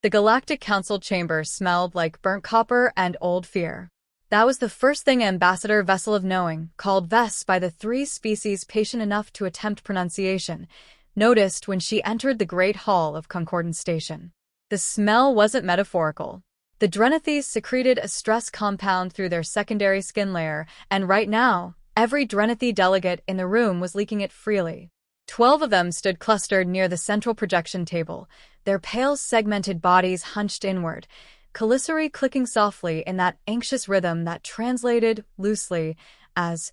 The Galactic Council chamber smelled like burnt copper and old fear. That was the first thing Ambassador Veselov knowing, called Ves by the three species patient enough to attempt pronunciation, noticed when she entered the Great Hall of Concordance Station. The smell wasn't metaphorical. The Drenathes secreted a stress compound through their secondary skin layer, and right now, every Drenathe delegate in the room was leaking it freely. 12 of them stood clustered near the central projection table, their pale segmented bodies hunched inward, Calicere clicking softly in that anxious rhythm that translated, loosely, as,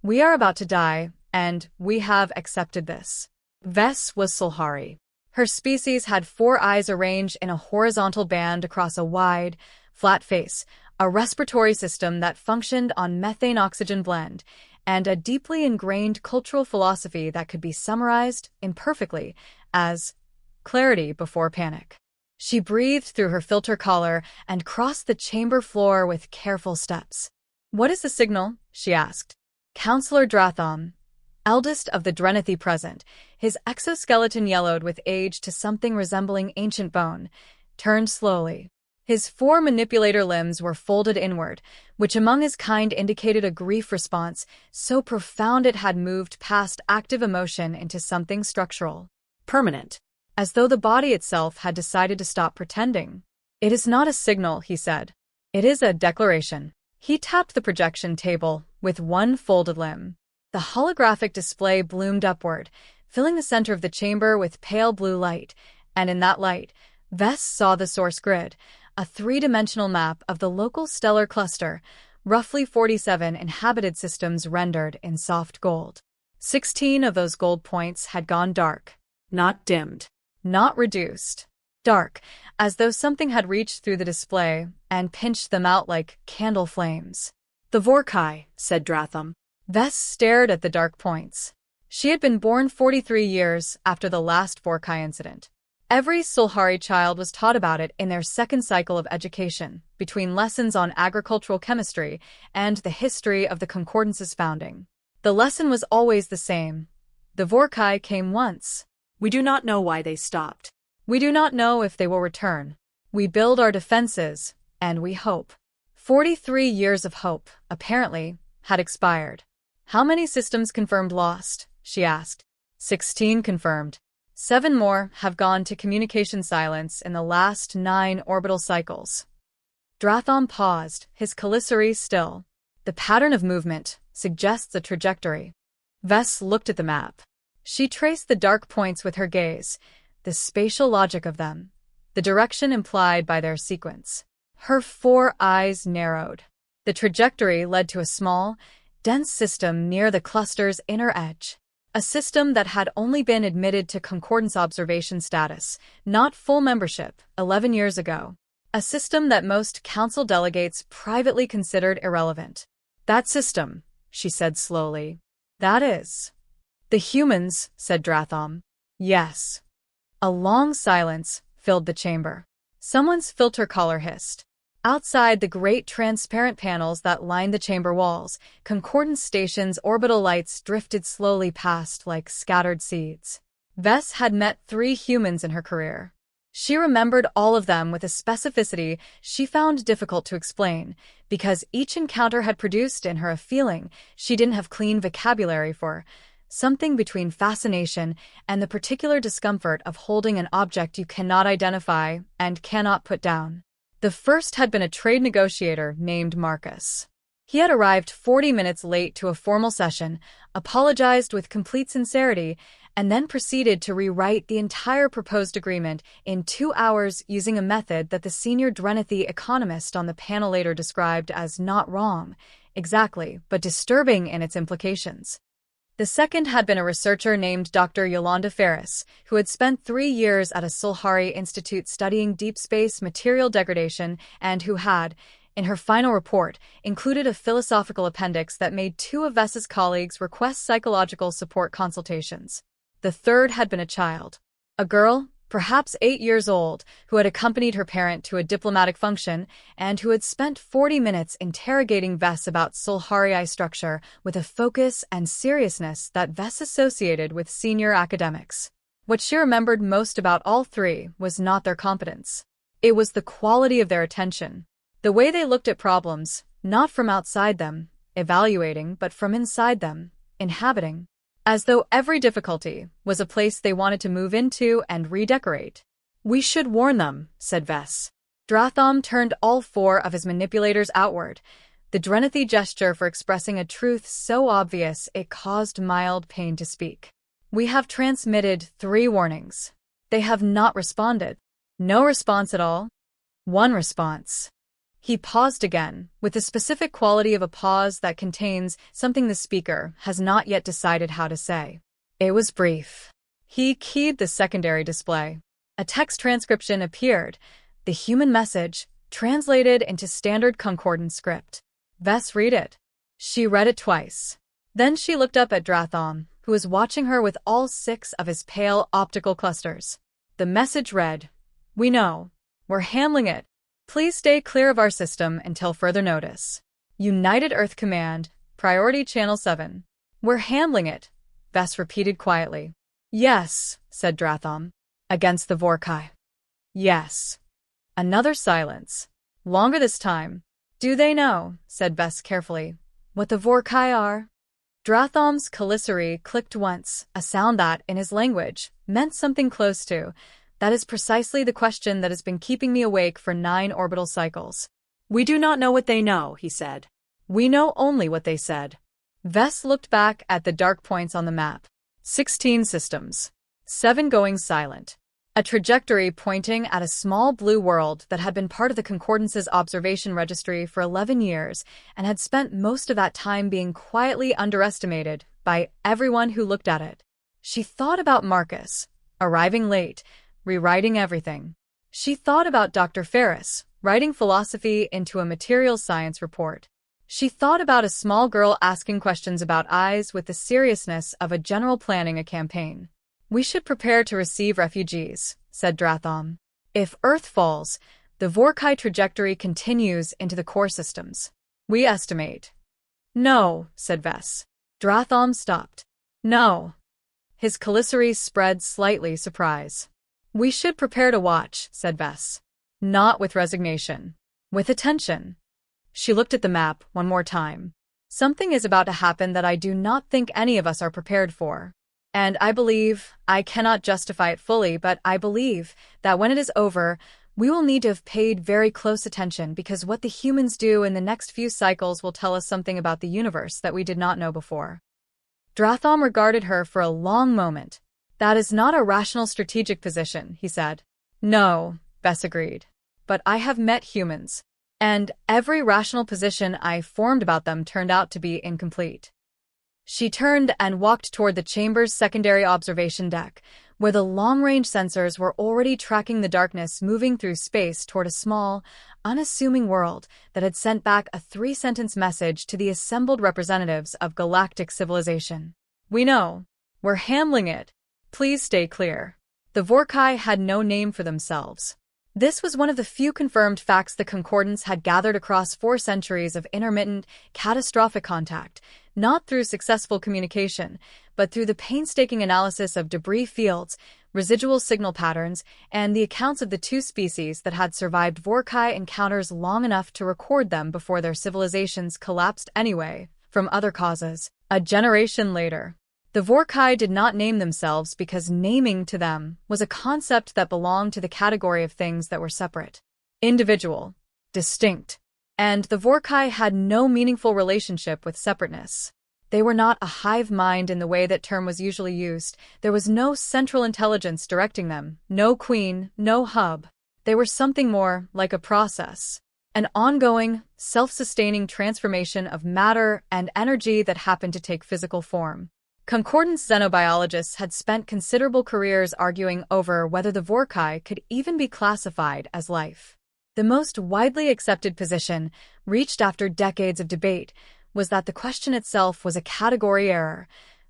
"We are about to die, and we have accepted this." Ves was Sulhari. Her species had 4 eyes arranged in a horizontal band across a wide, flat face, a respiratory system that functioned on methane-oxygen blend, and a deeply ingrained cultural philosophy that could be summarized, imperfectly, as clarity before panic. She breathed through her filter collar and crossed the chamber floor with careful steps. "What is the signal?" she asked. Counselor Dratham, eldest of the Drenathe present, his exoskeleton yellowed with age to something resembling ancient bone, turned slowly. His 4 manipulator limbs were folded inward, which among his kind indicated a grief response so profound it had moved past active emotion into something structural, permanent, as though the body itself had decided to stop pretending. "It is not a signal," he said. "It is a declaration." He tapped the projection table with one folded limb. The holographic display bloomed upward, filling the center of the chamber with pale blue light, and in that light, Ves saw the source grid, a 3-dimensional map of the local stellar cluster, roughly 47 inhabited systems rendered in soft gold. 16 of those gold points had gone dark. Not dimmed. Not reduced. Dark, as though something had reached through the display and pinched them out like candle flames. "The Vorrkai," said Dratham. Ves stared at the dark points. She had been born 43 years after the last Vorrkai incident. Every Sulhari child was taught about it in their second cycle of education, between lessons on agricultural chemistry and the history of the Concordance's founding. The lesson was always the same. The Vorrkai came once. We do not know why they stopped. We do not know if they will return. We build our defenses, and we hope. 43 years of hope, apparently, had expired. "How many systems confirmed lost?" she asked. 16 confirmed. 7 more have gone to communication silence in the last 9 orbital cycles. Dratham paused, his Calicere still. "The pattern of movement suggests a trajectory." Ves looked at the map. She traced the dark points with her gaze, the spatial logic of them, the direction implied by their sequence. Her 4 eyes narrowed. The trajectory led to a small, dense system near the cluster's inner edge. A system that had only been admitted to Concordance observation status, not full membership, 11 years ago. A system that most council delegates privately considered irrelevant. "That system," she said slowly. "That is." "The humans," said Dratham. "Yes." A long silence filled the chamber. Someone's filter collar hissed. Outside the great transparent panels that lined the chamber walls, Concordance Station's orbital lights drifted slowly past like scattered seeds. Ves had met 3 humans in her career. She remembered all of them with a specificity she found difficult to explain, because each encounter had produced in her a feeling she didn't have clean vocabulary for, something between fascination and the particular discomfort of holding an object you cannot identify and cannot put down. The first had been a trade negotiator named Marcus. He had arrived 40 minutes late to a formal session, apologized with complete sincerity, and then proceeded to rewrite the entire proposed agreement in 2 hours using a method that the senior Drenathe economist on the panel later described as not wrong, exactly, but disturbing in its implications. The second had been a researcher named Dr. Yolanda Ferris, who had spent 3 years at a Sulhari institute studying deep space material degradation and who had, in her final report, included a philosophical appendix that made 2 of Ves's colleagues request psychological support consultations. The third had been a child. A girl, perhaps 8 years old, who had accompanied her parent to a diplomatic function and who had spent 40 minutes interrogating Ves about Sulhari structure with a focus and seriousness that Ves associated with senior academics. What she remembered most about all 3 was not their competence. It was the quality of their attention. The way they looked at problems, not from outside them, evaluating, but from inside them, inhabiting. As though every difficulty was a place they wanted to move into and redecorate. "We should warn them," said Vess. Dratham turned all four of his manipulators outward, the Drenathi gesture for expressing a truth so obvious it caused mild pain to speak. "We have transmitted 3 warnings. They have not responded." "No response at all?" "One response." He paused again, with the specific quality of a pause that contains something the speaker has not yet decided how to say. It was brief. He keyed the secondary display. A text transcription appeared, the human message, translated into standard concordant script. Vess read it. She read it twice. Then she looked up at Dratham, who was watching her with all 6 of his pale optical clusters. The message read, "We know. We're handling it. Please stay clear of our system until further notice. United Earth Command, Priority Channel 7. We're handling it," Vess repeated quietly. "Yes," said Dratham. "Against the Vorrkai." "Yes." Another silence. Longer this time. "Do they know," said Vess carefully, "what the Vorrkai are?" Dratham's calicity clicked once, a sound that, in his language, meant something close to, "That is precisely the question that has been keeping me awake for 9 orbital cycles." "We do not know what they know," he said. "We know only what they said." Vess looked back at the dark points on the map. 16 systems. 7 going silent. A trajectory pointing at a small blue world that had been part of the Concordance's observation registry for 11 years and had spent most of that time being quietly underestimated by everyone who looked at it. She thought about Marcus, arriving late, rewriting everything. She thought about Dr. Ferris, writing philosophy into a material science report. She thought about a small girl asking questions about eyes with the seriousness of a general planning a campaign. "We should prepare to receive refugees," said Dratham. "If Earth falls, the Vorrkai trajectory continues into the core systems. We estimate." "No," said Vess. Dratham stopped. "No." His calicity spread slightly surprise. "We should prepare to watch," said Vess. Not with resignation. With attention. She looked at the map one more time. "Something is about to happen that I do not think any of us are prepared for. And I believe, I cannot justify it fully, but I believe that when it is over, we will need to have paid very close attention because what the humans do in the next few cycles will tell us something about the universe that we did not know before." Dratham regarded her for a long moment. "That is not a rational strategic position," he said. "No," Vess agreed. "But I have met humans. And every rational position I formed about them turned out to be incomplete." She turned and walked toward the chamber's secondary observation deck, where the long-range sensors were already tracking the darkness moving through space toward a small, unassuming world that had sent back a 3-sentence message to the assembled representatives of galactic civilization. "We know. We're handling it. Please stay clear." The Vorrkai had no name for themselves. This was one of the few confirmed facts the Concordance had gathered across 4 centuries of intermittent, catastrophic contact, not through successful communication, but through the painstaking analysis of debris fields, residual signal patterns, and the accounts of the 2 species that had survived Vorrkai encounters long enough to record them before their civilizations collapsed anyway, from other causes. A generation later, the Vorrkai did not name themselves because naming to them was a concept that belonged to the category of things that were separate, individual, distinct, and the Vorrkai had no meaningful relationship with separateness. They were not a hive mind in the way that term was usually used. There was no central intelligence directing them, no queen, no hub. They were something more like a process, an ongoing, self-sustaining transformation of matter and energy that happened to take physical form. Concordance xenobiologists had spent considerable careers arguing over whether the Vorrkai could even be classified as life. The most widely accepted position, reached after decades of debate, was that the question itself was a category error,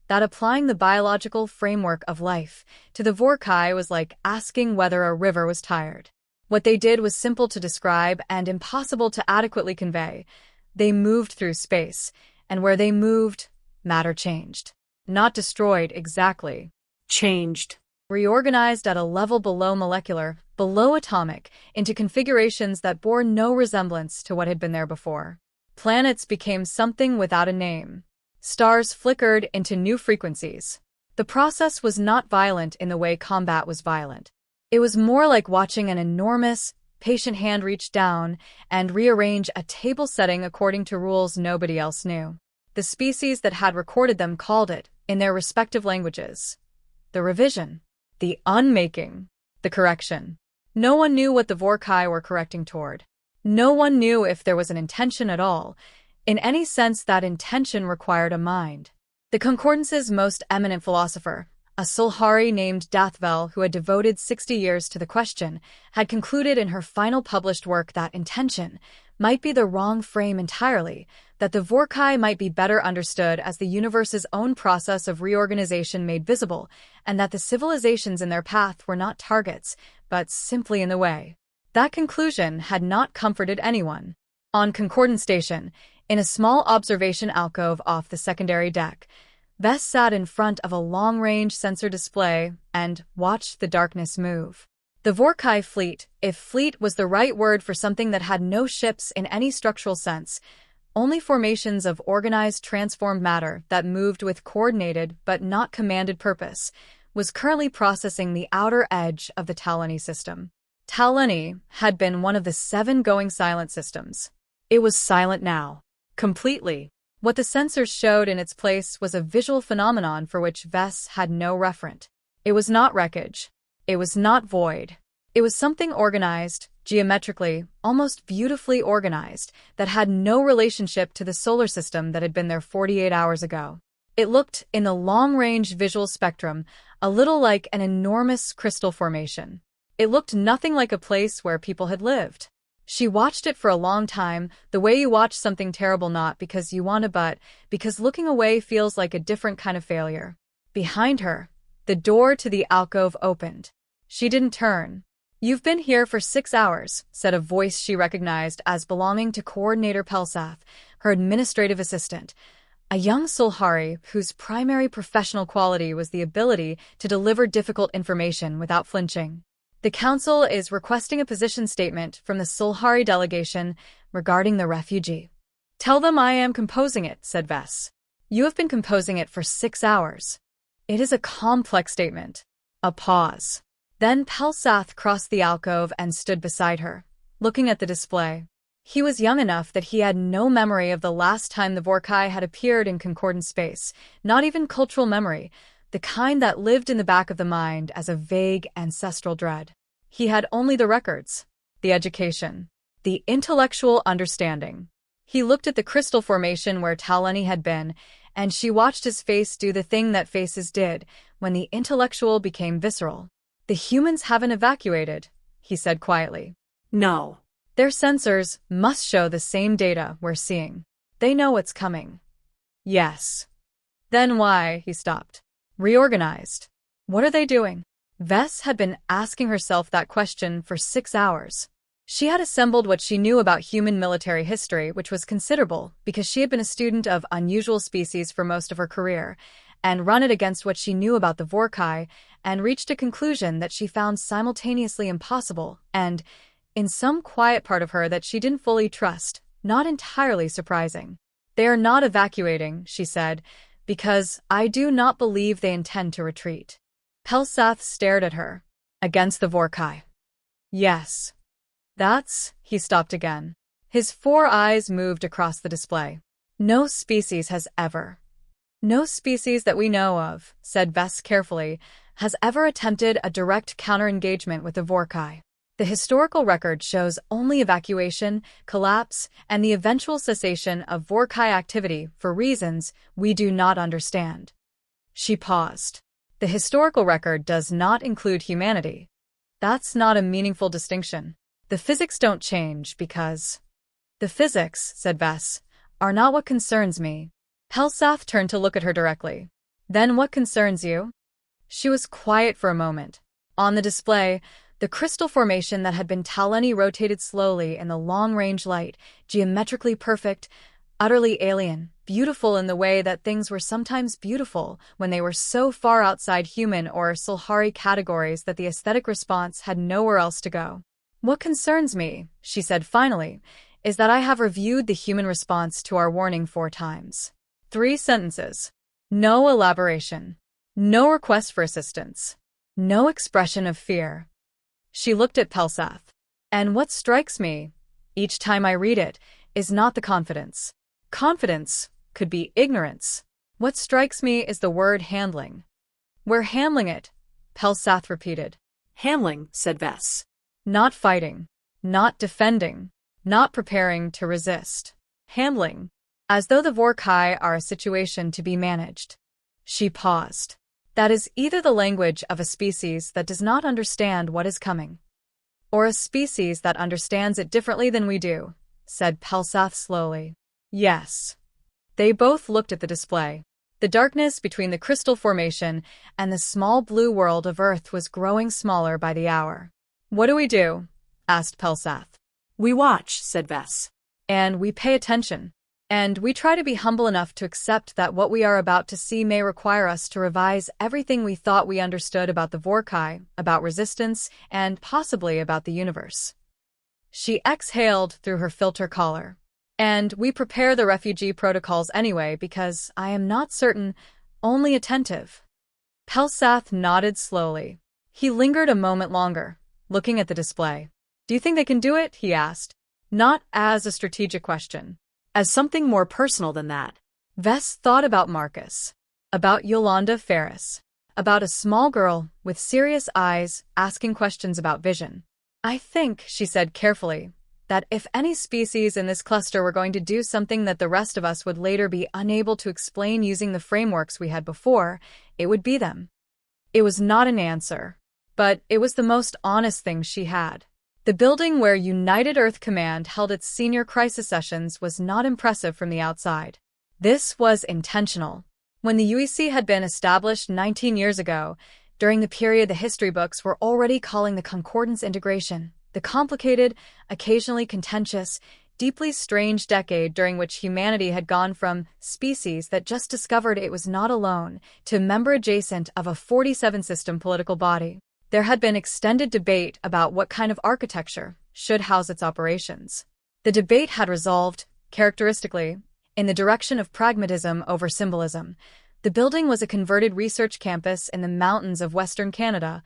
that applying the biological framework of life to the Vorrkai was like asking whether a river was tired. What they did was simple to describe and impossible to adequately convey. They moved through space, and where they moved, matter changed. Not destroyed exactly. Changed. reorganized at a level below molecular, below atomic, into configurations that bore no resemblance to what had been there before. Planets became something without a name. Stars flickered into new frequencies. The process was not violent in the way combat was violent. It was more like watching an enormous, patient hand reach down and rearrange a table setting according to rules nobody else knew. The species that had recorded them called it, in their respective languages, the revision, the unmaking, the correction. No one knew what the Vorrkai were correcting toward. No one knew if there was an intention at all. In any sense, that intention required a mind. The Concordance's most eminent philosopher, a Sulhari named Dathvel, who had devoted 60 years to the question, had concluded in her final published work that intention might be the wrong frame entirely, that the Vorrkai might be better understood as the universe's own process of reorganization made visible, and that the civilizations in their path were not targets, but simply in the way. That conclusion had not comforted anyone. On Concordance Station, in a small observation alcove off the secondary deck, Vess sat in front of a long-range sensor display and watched the darkness move. The Vorrkai fleet, if fleet was the right word for something that had no ships in any structural sense, only formations of organized transformed matter that moved with coordinated but not commanded purpose, was currently processing the outer edge of the Taleni system. Taleni had been one of the 7 going silent systems. It was silent now. Completely. What the sensors showed in its place was a visual phenomenon for which Vess had no referent. It was not wreckage. It was not void. It was something organized, geometrically, almost beautifully organized, that had no relationship to the solar system that had been there 48 hours ago. It looked, in the long-range visual spectrum, a little like an enormous crystal formation. It looked nothing like a place where people had lived. She watched it for a long time, the way you watch something terrible, not because you want to, but because looking away feels like a different kind of failure. Behind her, the door to the alcove opened. She didn't turn. "You've been here for 6 hours," said a voice she recognized as belonging to Coordinator Pelsath, her administrative assistant, a young Sulhari whose primary professional quality was the ability to deliver difficult information without flinching. "The Council is requesting a position statement from the Sulhari delegation regarding the refugee." "Tell them I am composing it," said Vess. "You have been composing it for 6 hours. It is a complex statement." A pause. Then Pelsath crossed the alcove and stood beside her, looking at the display. He was young enough that he had no memory of the last time the Vorrkai had appeared in concordant space, not even cultural memory, the kind that lived in the back of the mind as a vague ancestral dread. He had only the records, the education, the intellectual understanding. He looked at the crystal formation where Taleni had been, and she watched his face do the thing that faces did when the intellectual became visceral. "The humans haven't evacuated," he said quietly. No. "Their sensors must show the same data we're seeing. They know what's coming." "Yes." "Then why?" He stopped. "Reorganized. What are they doing?" Vess had been asking herself that question for 6 hours. She had assembled what she knew about human military history, which was considerable because she had been a student of unusual species for most of her career, and run it against what she knew about the Vorrkai, and reached a conclusion that she found simultaneously impossible and, in some quiet part of her that she didn't fully trust, not entirely surprising. "They are not evacuating," she said, "because I do not believe they intend to retreat." Pelsath stared at her. "Against the Vorrkai." "Yes." "That's—" He stopped again. His 4 eyes moved across the display. "No species has ever. No species that we know of," said Vess carefully, "has ever attempted a direct counter-engagement with the Vorrkai. The historical record shows only evacuation, collapse, and the eventual cessation of Vorrkai activity for reasons we do not understand." She paused. "The historical record does not include humanity." "That's not a meaningful distinction. The physics don't change because—" "The physics," said Vess, "are not what concerns me." Pelsath turned to look at her directly. "Then what concerns you?" She was quiet for a moment. On the display, the crystal formation that had been Taleni rotated slowly in the long-range light, geometrically perfect, Utterly alien, beautiful in the way that things were sometimes beautiful when they were so far outside human or Sulhari categories that the aesthetic response had nowhere else to go. What concerns me, she said finally, is that I have reviewed the human response to our warning 4 times. 3 sentences. No elaboration. No request for assistance. No expression of fear. She looked at Pelsath. And what strikes me, each time I read it, is not the confidence. Confidence could be ignorance. What strikes me is the word handling. We're handling it, Pelsath repeated. Handling, said Vess. Not fighting. Not defending. Not preparing to resist. Handling. As though the Vorrkai are a situation to be managed. She paused. That is either the language of a species that does not understand what is coming, or a species that understands it differently than we do, said Pelsath slowly. Yes. They both looked at the display. The darkness between the crystal formation and the small blue world of Earth was growing smaller by the hour. What do we do? Asked Pelsath. We watch, said Vess. And we pay attention. And we try to be humble enough to accept that what we are about to see may require us to revise everything we thought we understood about the Vorrkai, about resistance, and possibly about the universe. She exhaled through her filter collar. And we prepare the refugee protocols anyway because I am not certain, only attentive. Pelsath nodded slowly. He lingered a moment longer, looking at the display. Do you think they can do it? He asked. Not as a strategic question. As something more personal than that. Vess thought about Marcus. About Yolanda Ferris. About a small girl with serious eyes asking questions about vision. I think, she said carefully, that if any species in this cluster were going to do something that the rest of us would later be unable to explain using the frameworks we had before, it would be them. It was not an answer, but it was the most honest thing she had. The building where United Earth Command held its senior crisis sessions was not impressive from the outside. This was intentional. When the UEC had been established 19 years ago, during the period the history books were already calling the Concordance integration, the complicated, occasionally contentious, deeply strange decade during which humanity had gone from species that just discovered it was not alone to member adjacent of a 47-system political body. There had been extended debate about what kind of architecture should house its operations. The debate had resolved, characteristically, in the direction of pragmatism over symbolism. The building was a converted research campus in the mountains of Western Canada,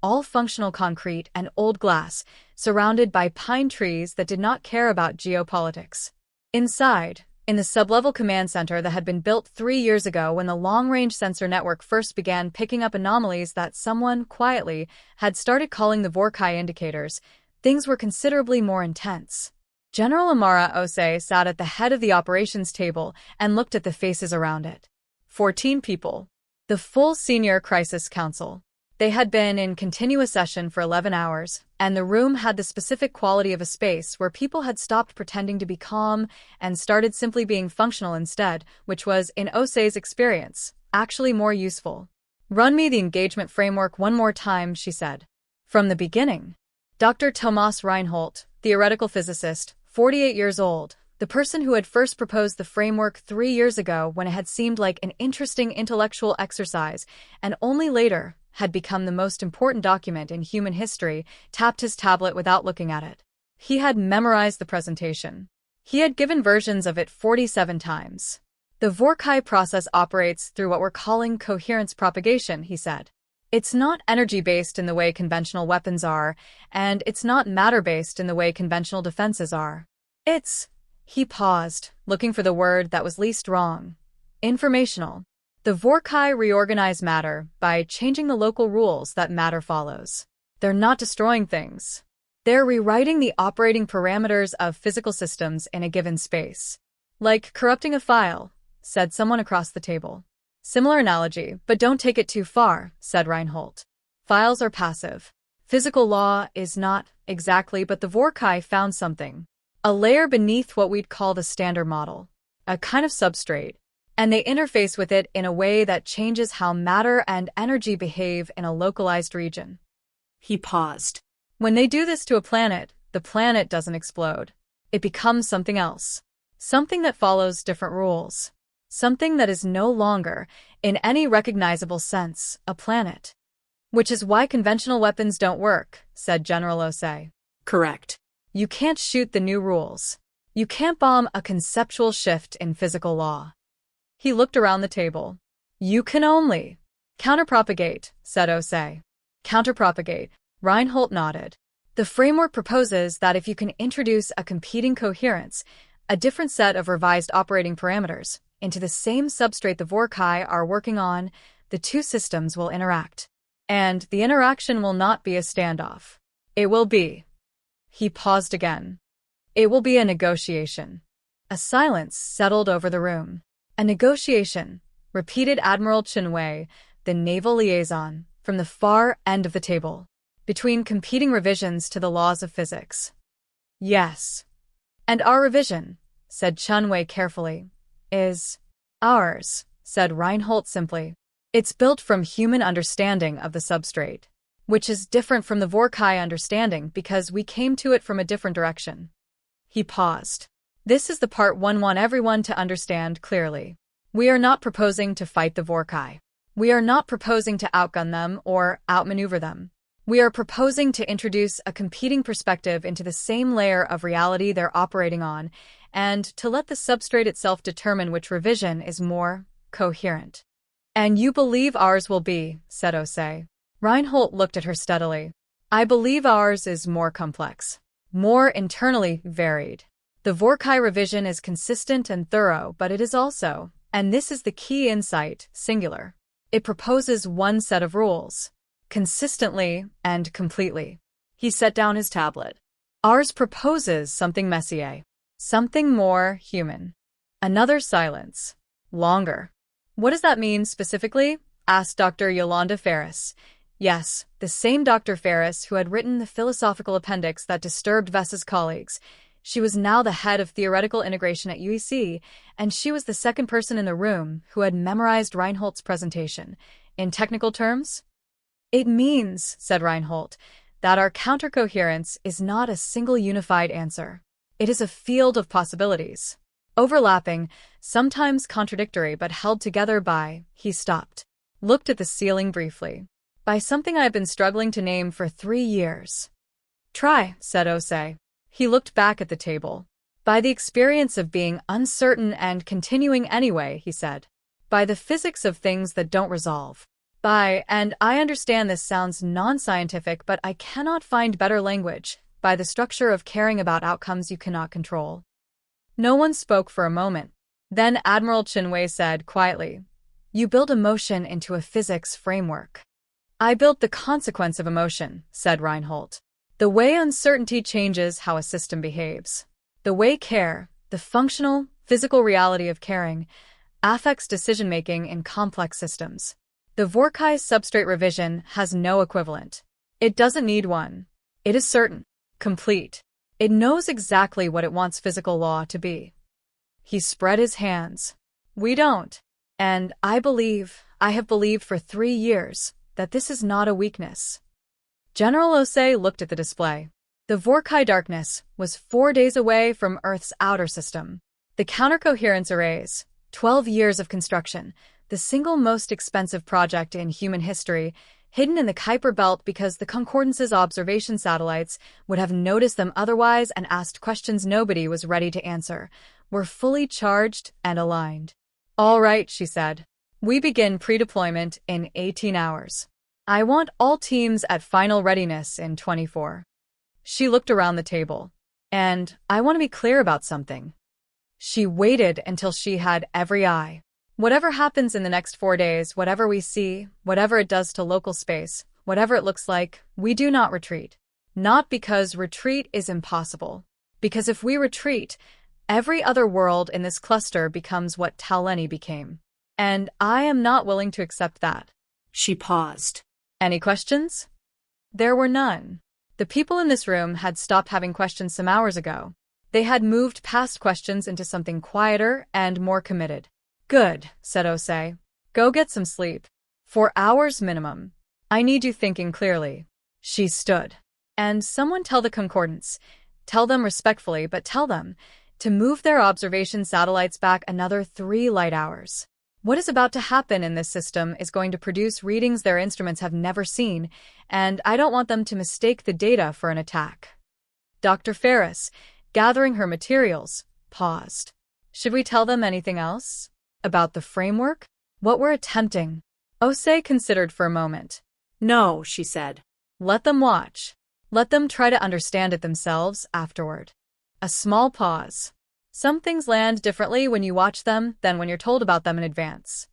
all functional concrete and old glass, surrounded by pine trees that did not care about geopolitics. Inside, in the sublevel command center that had been built 3 years ago when the long-range sensor network first began picking up anomalies that someone, quietly, had started calling the Vorrkai indicators, things were considerably more intense. General Amara Osei sat at the head of the operations table and looked at the faces around it. 14 people. The full Senior Crisis Council. They had been in continuous session for 11 hours, and the room had the specific quality of a space where people had stopped pretending to be calm and started simply being functional instead, which was, in Osei's experience, actually more useful. Run me the engagement framework one more time, she said. From the beginning. Dr. Thomas Reinhold, theoretical physicist, 48 years old, the person who had first proposed the framework 3 years ago when it had seemed like an interesting intellectual exercise, and only later had become the most important document in human history, tapped his tablet without looking at it. He had memorized the presentation. He had given versions of it 47 times. The Vorrkai process operates through what we're calling coherence propagation, he said. It's not energy-based in the way conventional weapons are, and it's not matter-based in the way conventional defenses are. It's, he paused, looking for the word that was least wrong, informational. The Vorrkai reorganize matter by changing the local rules that matter follows. They're not destroying things. They're rewriting the operating parameters of physical systems in a given space. Like corrupting a file, said someone across the table. Similar analogy, but don't take it too far, said Reinhold. Files are passive. Physical law is not, exactly, but the Vorrkai found something. A layer beneath what we'd call the standard model. A kind of substrate. And they interface with it in a way that changes how matter and energy behave in a localized region. He paused. When they do this to a planet, the planet doesn't explode. It becomes something else. Something that follows different rules. Something that is no longer, in any recognizable sense, a planet. Which is why conventional weapons don't work, said General Osei. Correct. You can't shoot the new rules. You can't bomb a conceptual shift in physical law. He looked around the table. You can only counterpropagate, said Osei. Counterpropagate, Reinhold nodded. The framework proposes that if you can introduce a competing coherence, a different set of revised operating parameters, into the same substrate the Vorrkai are working on, the two systems will interact. And the interaction will not be a standoff. It will be. He paused again. It will be a negotiation. A silence settled over the room. A negotiation, repeated Admiral Chinwei, the naval liaison, from the far end of the table, between competing revisions to the laws of physics. Yes. And our revision, said Chinwei carefully, is ours, said Reinhold simply. It's built from human understanding of the substrate, which is different from the Vorrkai understanding because we came to it from a different direction. He paused. This is the part one want everyone to understand clearly. We are not proposing to fight the Vorrkai. We are not proposing to outgun them or outmaneuver them. We are proposing to introduce a competing perspective into the same layer of reality they're operating on, and to let the substrate itself determine which revision is more coherent. And you believe ours will be, said Osei. Reinhold looked at her steadily. I believe ours is more complex, more internally varied. The Vorrkai revision is consistent and thorough, but it is also, and this is the key insight, singular. It proposes one set of rules, consistently and completely. He set down his tablet. Ours proposes something messier, something more human. Another silence. Longer. What does that mean specifically? Asked Dr. Yolanda Ferris. Yes, the same Dr. Ferris who had written the philosophical appendix that disturbed Vess's colleagues. She was now the head of theoretical integration at UEC, and she was the second person in the room who had memorized Reinhold's presentation. In technical terms? It means, said Reinhold, that our countercoherence is not a single unified answer. It is a field of possibilities. Overlapping, sometimes contradictory but held together by, he stopped, looked at the ceiling briefly, by something I have been struggling to name for 3 years. Try, said Osei. He looked back at the table. By the experience of being uncertain and continuing anyway, he said. By the physics of things that don't resolve. By, and I understand this sounds non-scientific, but I cannot find better language, by the structure of caring about outcomes you cannot control. No one spoke for a moment. Then Admiral Chinwei said quietly, You build emotion into a physics framework. I built the consequence of emotion, said Reinhold. The way uncertainty changes how a system behaves. The way care, the functional, physical reality of caring, affects decision-making in complex systems. The Vorrkai substrate revision has no equivalent. It doesn't need one. It is certain, complete. It knows exactly what it wants physical law to be. He spread his hands. We don't. And I have believed for 3 years, that this is not a weakness. General Osei looked at the display. The Vorrkai darkness was 4 days away from Earth's outer system. The countercoherence arrays, 12 years of construction, the single most expensive project in human history, hidden in the Kuiper Belt because the Concordance's observation satellites would have noticed them otherwise and asked questions nobody was ready to answer, were fully charged and aligned. All right, she said. We begin pre-deployment in 18 hours. I want all teams at final readiness in 24. She looked around the table. And I want to be clear about something. She waited until she had every eye. Whatever happens in the next 4 days, whatever we see, whatever it does to local space, whatever it looks like, we do not retreat. Not because retreat is impossible. Because if we retreat, every other world in this cluster becomes what Tauleni became. And I am not willing to accept that. She paused. Any questions? There were none. The people in this room had stopped having questions some hours ago. They had moved past questions into something quieter and more committed. Good, said Osei. Go get some sleep. 4 hours minimum. I need you thinking clearly. She stood. And someone tell the Concordance. Tell them respectfully, but tell them to move their observation satellites back another 3 light hours. What is about to happen in this system is going to produce readings their instruments have never seen, and I don't want them to mistake the data for an attack. Dr. Ferris, gathering her materials, paused. Should we tell them anything else? About the framework? What we're attempting? Osei considered for a moment. No, she said. Let them watch. Let them try to understand it themselves afterward. A small pause. Some things land differently when you watch them than when you're told about them in advance.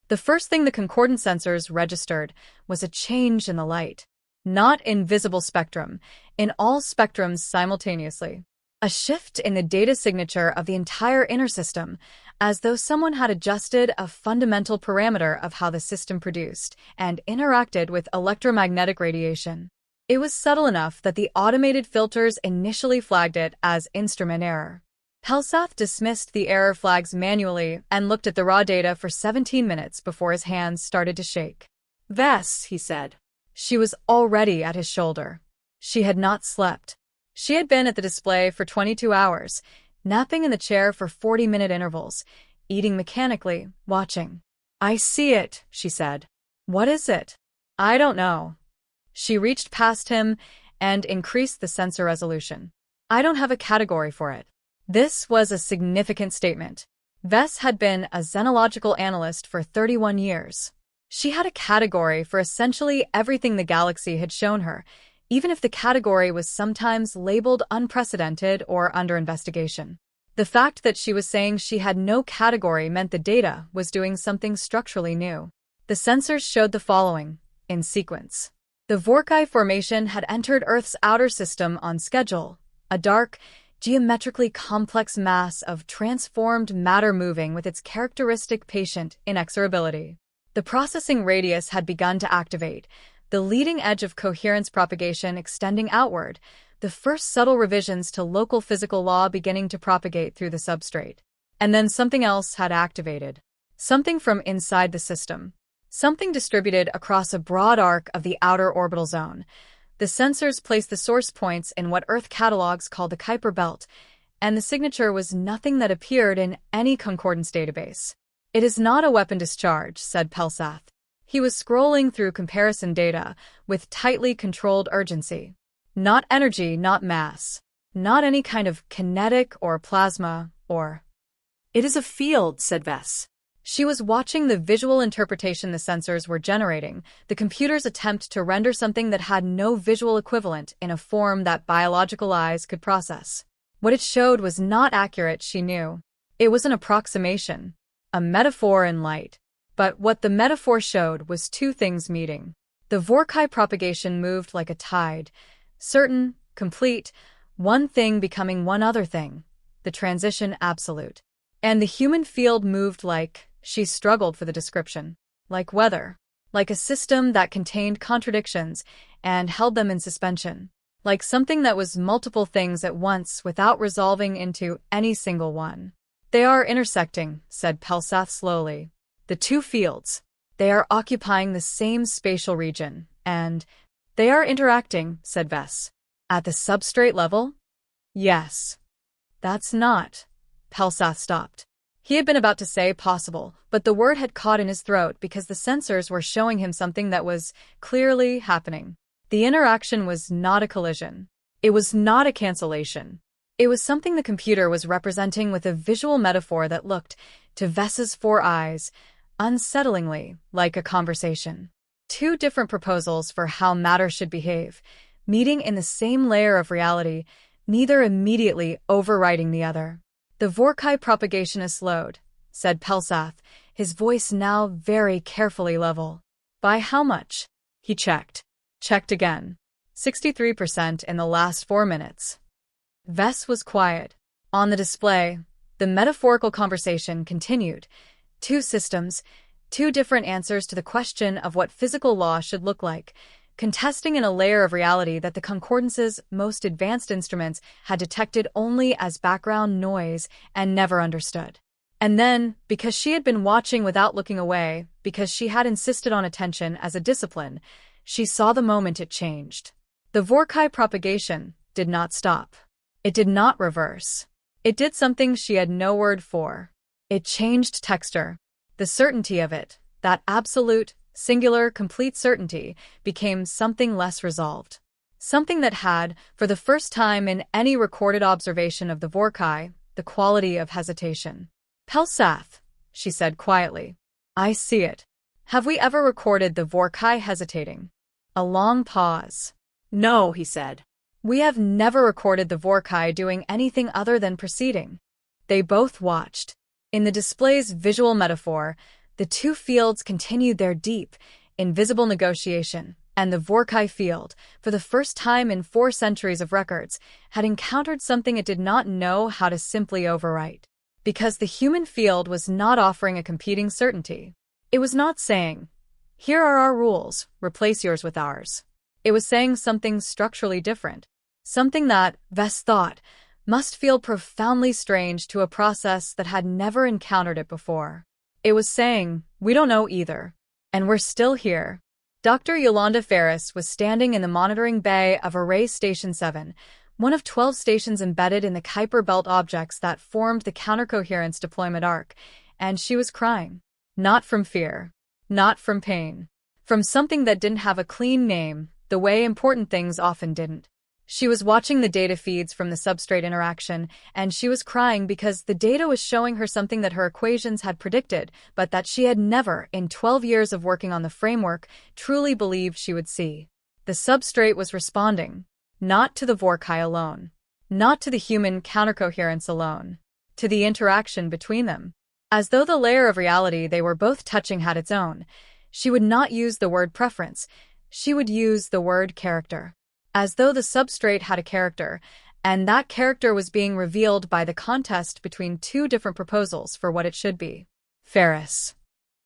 The first thing the concordant sensors registered was a change in the light. Not in visible spectrum, in all spectrums simultaneously. A shift in the data signature of the entire inner system, as though someone had adjusted a fundamental parameter of how the system produced and interacted with electromagnetic radiation. It was subtle enough that the automated filters initially flagged it as instrument error. Pelsath dismissed the error flags manually and looked at the raw data for 17 minutes before his hands started to shake. Vess, he said. She was already at his shoulder. She had not slept. She had been at the display for 22 hours, napping in the chair for 40-minute intervals, eating mechanically, watching. I see it, she said. What is it? I don't know. She reached past him and increased the sensor resolution. I don't have a category for it. This was a significant statement. Vess had been a xenological analyst for 31 years. She had a category for essentially everything the galaxy had shown her, even if the category was sometimes labeled unprecedented or under investigation. The fact that she was saying she had no category meant the data was doing something structurally new. The sensors showed the following, in sequence. The Vorrkai formation had entered Earth's outer system on schedule, a dark, geometrically complex mass of transformed matter moving with its characteristic patient inexorability. The processing radius had begun to activate, the leading edge of coherence propagation extending outward, the first subtle revisions to local physical law beginning to propagate through the substrate. And then something else had activated. Something from inside the system. Something distributed across a broad arc of the outer orbital zone. The sensors placed the source points in what Earth catalogs call the Kuiper belt, and the signature was nothing that appeared in any concordance database. It is not a weapon discharge, said Pelsath. He was scrolling through comparison data with tightly controlled urgency. Not energy, not mass. Not any kind of kinetic or plasma or... It is a field, said Vess. She was watching the visual interpretation the sensors were generating, the computer's attempt to render something that had no visual equivalent in a form that biological eyes could process. What it showed was not accurate, she knew. It was an approximation. A metaphor in light. But what the metaphor showed was two things meeting. The Vorrkai propagation moved like a tide, certain, complete, one thing becoming one other thing, the transition absolute. And the human field moved like, she struggled for the description, like weather, like a system that contained contradictions and held them in suspension, like something that was multiple things at once without resolving into any single one. They are intersecting, said Pelsath slowly. The two fields. They are occupying the same spatial region, and they are interacting, said Vess. At the substrate level? Yes. That's not. Pelsath stopped. He had been about to say possible, but the word had caught in his throat because the sensors were showing him something that was clearly happening. The interaction was not a collision. It was not a cancellation. It was something the computer was representing with a visual metaphor that looked, to Vess's 4 eyes, unsettlingly like a conversation. Two different proposals for how matter should behave, meeting in the same layer of reality, neither immediately overriding the other. The Vorrkai propagation is slowed, said Pelsath, his voice now very carefully level. By how much? He checked. Checked again. 63% in the last 4 minutes. Vess was quiet. On the display, the metaphorical conversation continued. Two systems, two different answers to the question of what physical law should look like, contesting in a layer of reality that the Concordance's most advanced instruments had detected only as background noise and never understood. And then, because she had been watching without looking away, because she had insisted on attention as a discipline, she saw the moment it changed. The Vorrkai propagation did not stop. It did not reverse. It did something she had no word for. It changed texture. The certainty of it, that absolute, singular, complete certainty, became something less resolved. Something that had, for the first time in any recorded observation of the Vorrkai, the quality of hesitation. Pelsath, she said quietly. I see it. Have we ever recorded the Vorrkai hesitating? A long pause. No, he said. We have never recorded the Vorrkai doing anything other than proceeding. They both watched. In the display's visual metaphor, the two fields continued their deep, invisible negotiation, and the Vorrkai field, for the first time in 4 centuries of records, had encountered something it did not know how to simply overwrite. Because the human field was not offering a competing certainty. It was not saying, here are our rules, replace yours with ours. It was saying something structurally different. Something that, Vess thought, must feel profoundly strange to a process that had never encountered it before. It was saying, we don't know either. And we're still here. Dr. Yolanda Ferris was standing in the monitoring bay of Array Station 7, one of 12 stations embedded in the Kuiper Belt objects that formed the countercoherence deployment arc, and she was crying. Not from fear. Not from pain. From something that didn't have a clean name, the way important things often didn't. She was watching the data feeds from the substrate interaction, and she was crying because the data was showing her something that her equations had predicted, but that she had never, in 12 years of working on the framework, truly believed she would see. The substrate was responding. Not to the Vorrkai alone. Not to the human countercoherence alone. To the interaction between them. As though the layer of reality they were both touching had its own. She would not use the word preference. She would use the word character. As though the substrate had a character, and that character was being revealed by the contest between 2 different proposals for what it should be. Ferris.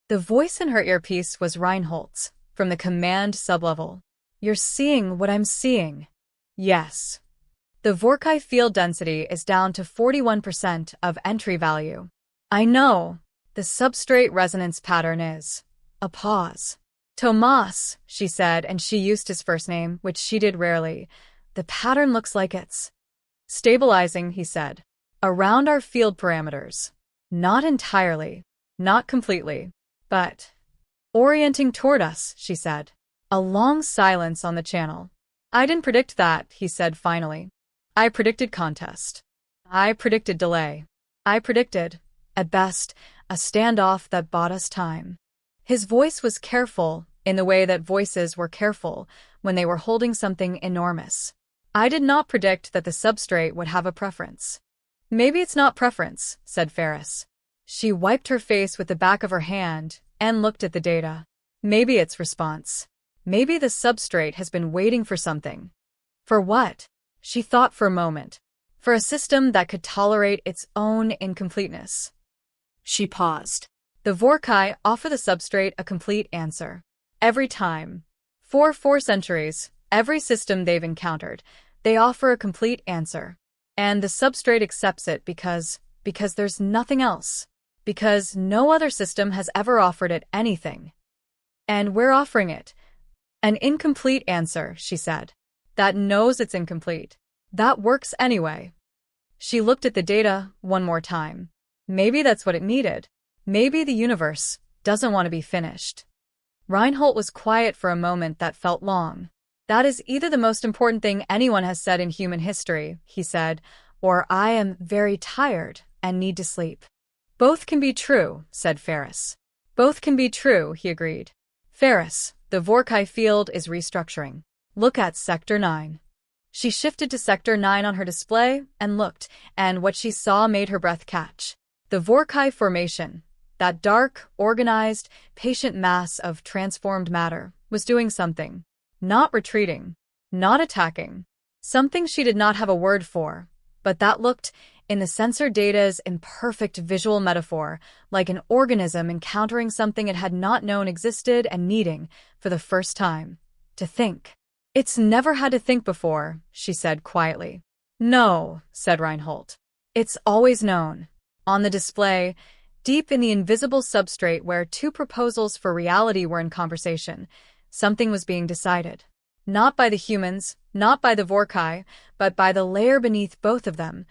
The voice in her earpiece was Reinhold's, from the command sublevel. You're seeing what I'm seeing. Yes. The Vorrkai field density is down to 41% of entry value. I know. The substrate resonance pattern is. A pause. Tomas, she said, and she used his first name, which she did rarely. The pattern looks like it's stabilizing, he said. Around our field parameters. Not entirely. Not completely. But orienting toward us, she said. A long silence on the channel. I didn't predict that, he said finally. I predicted contest. I predicted delay. I predicted, at best, a standoff that bought us time. His voice was careful, in the way that voices were careful, when they were holding something enormous. I did not predict that the substrate would have a preference. Maybe it's not preference, said Ferris. She wiped her face with the back of her hand and looked at the data. Maybe it's response. Maybe the substrate has been waiting for something. For what? She thought for a moment. For a system that could tolerate its own incompleteness. She paused. The Vorrkai offer the substrate a complete answer. Every time. For 4 centuries, every system they've encountered, they offer a complete answer. And the substrate accepts it because there's nothing else. Because no other system has ever offered it anything. And we're offering it. An incomplete answer, she said. That knows it's incomplete. That works anyway. She looked at the data one more time. Maybe that's what it needed. Maybe the universe doesn't want to be finished. Reinhold was quiet for a moment that felt long. That is either the most important thing anyone has said in human history, he said, or I am very tired and need to sleep. Both can be true, said Ferris. Both can be true, he agreed. Ferris, the Vorrkai field is restructuring. Look at Sector 9. She shifted to Sector 9 on her display and looked, and what she saw made her breath catch. The Vorrkai formation, that dark, organized, patient mass of transformed matter, was doing something. Not retreating. Not attacking. Something she did not have a word for, but that looked, in the sensor data's imperfect visual metaphor, like an organism encountering something it had not known existed and needing, for the first time, to think. It's never had to think before, she said quietly. No, said Reinhold. It's always known. On the display, deep in the invisible substrate where 2 proposals for reality were in conversation, something was being decided. Not by the humans, not by the Vorrkai, but by the layer beneath both of them,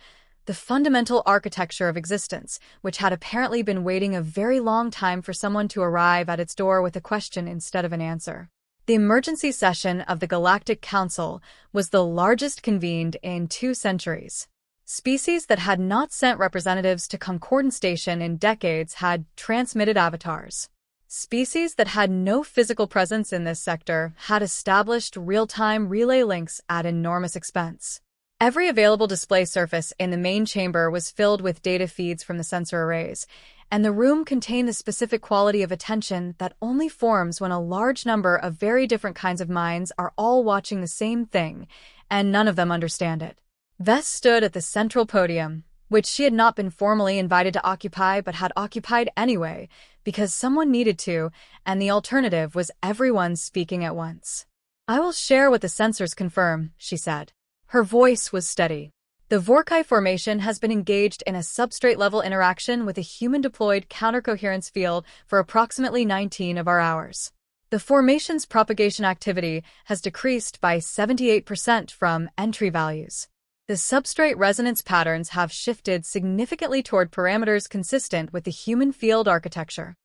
the fundamental architecture of existence, which had apparently been waiting a very long time for someone to arrive at its door with a question instead of an answer. The emergency session of the Galactic Council was the largest convened in 2 centuries. Species that had not sent representatives to Concordant Station in decades had transmitted avatars. Species that had no physical presence in this sector had established real-time relay links at enormous expense. Every available display surface in the main chamber was filled with data feeds from the sensor arrays, and the room contained the specific quality of attention that only forms when a large number of very different kinds of minds are all watching the same thing, and none of them understand it. Vess stood at the central podium, which she had not been formally invited to occupy but had occupied anyway, because someone needed to, and the alternative was everyone speaking at once. "I will share what the sensors confirm," she said. Her voice was steady. The Vorrkai formation has been engaged in a substrate-level interaction with a human-deployed countercoherence field for approximately 19 of our hours. The formation's propagation activity has decreased by 78% from entry values. The substrate resonance patterns have shifted significantly toward parameters consistent with the human field architecture.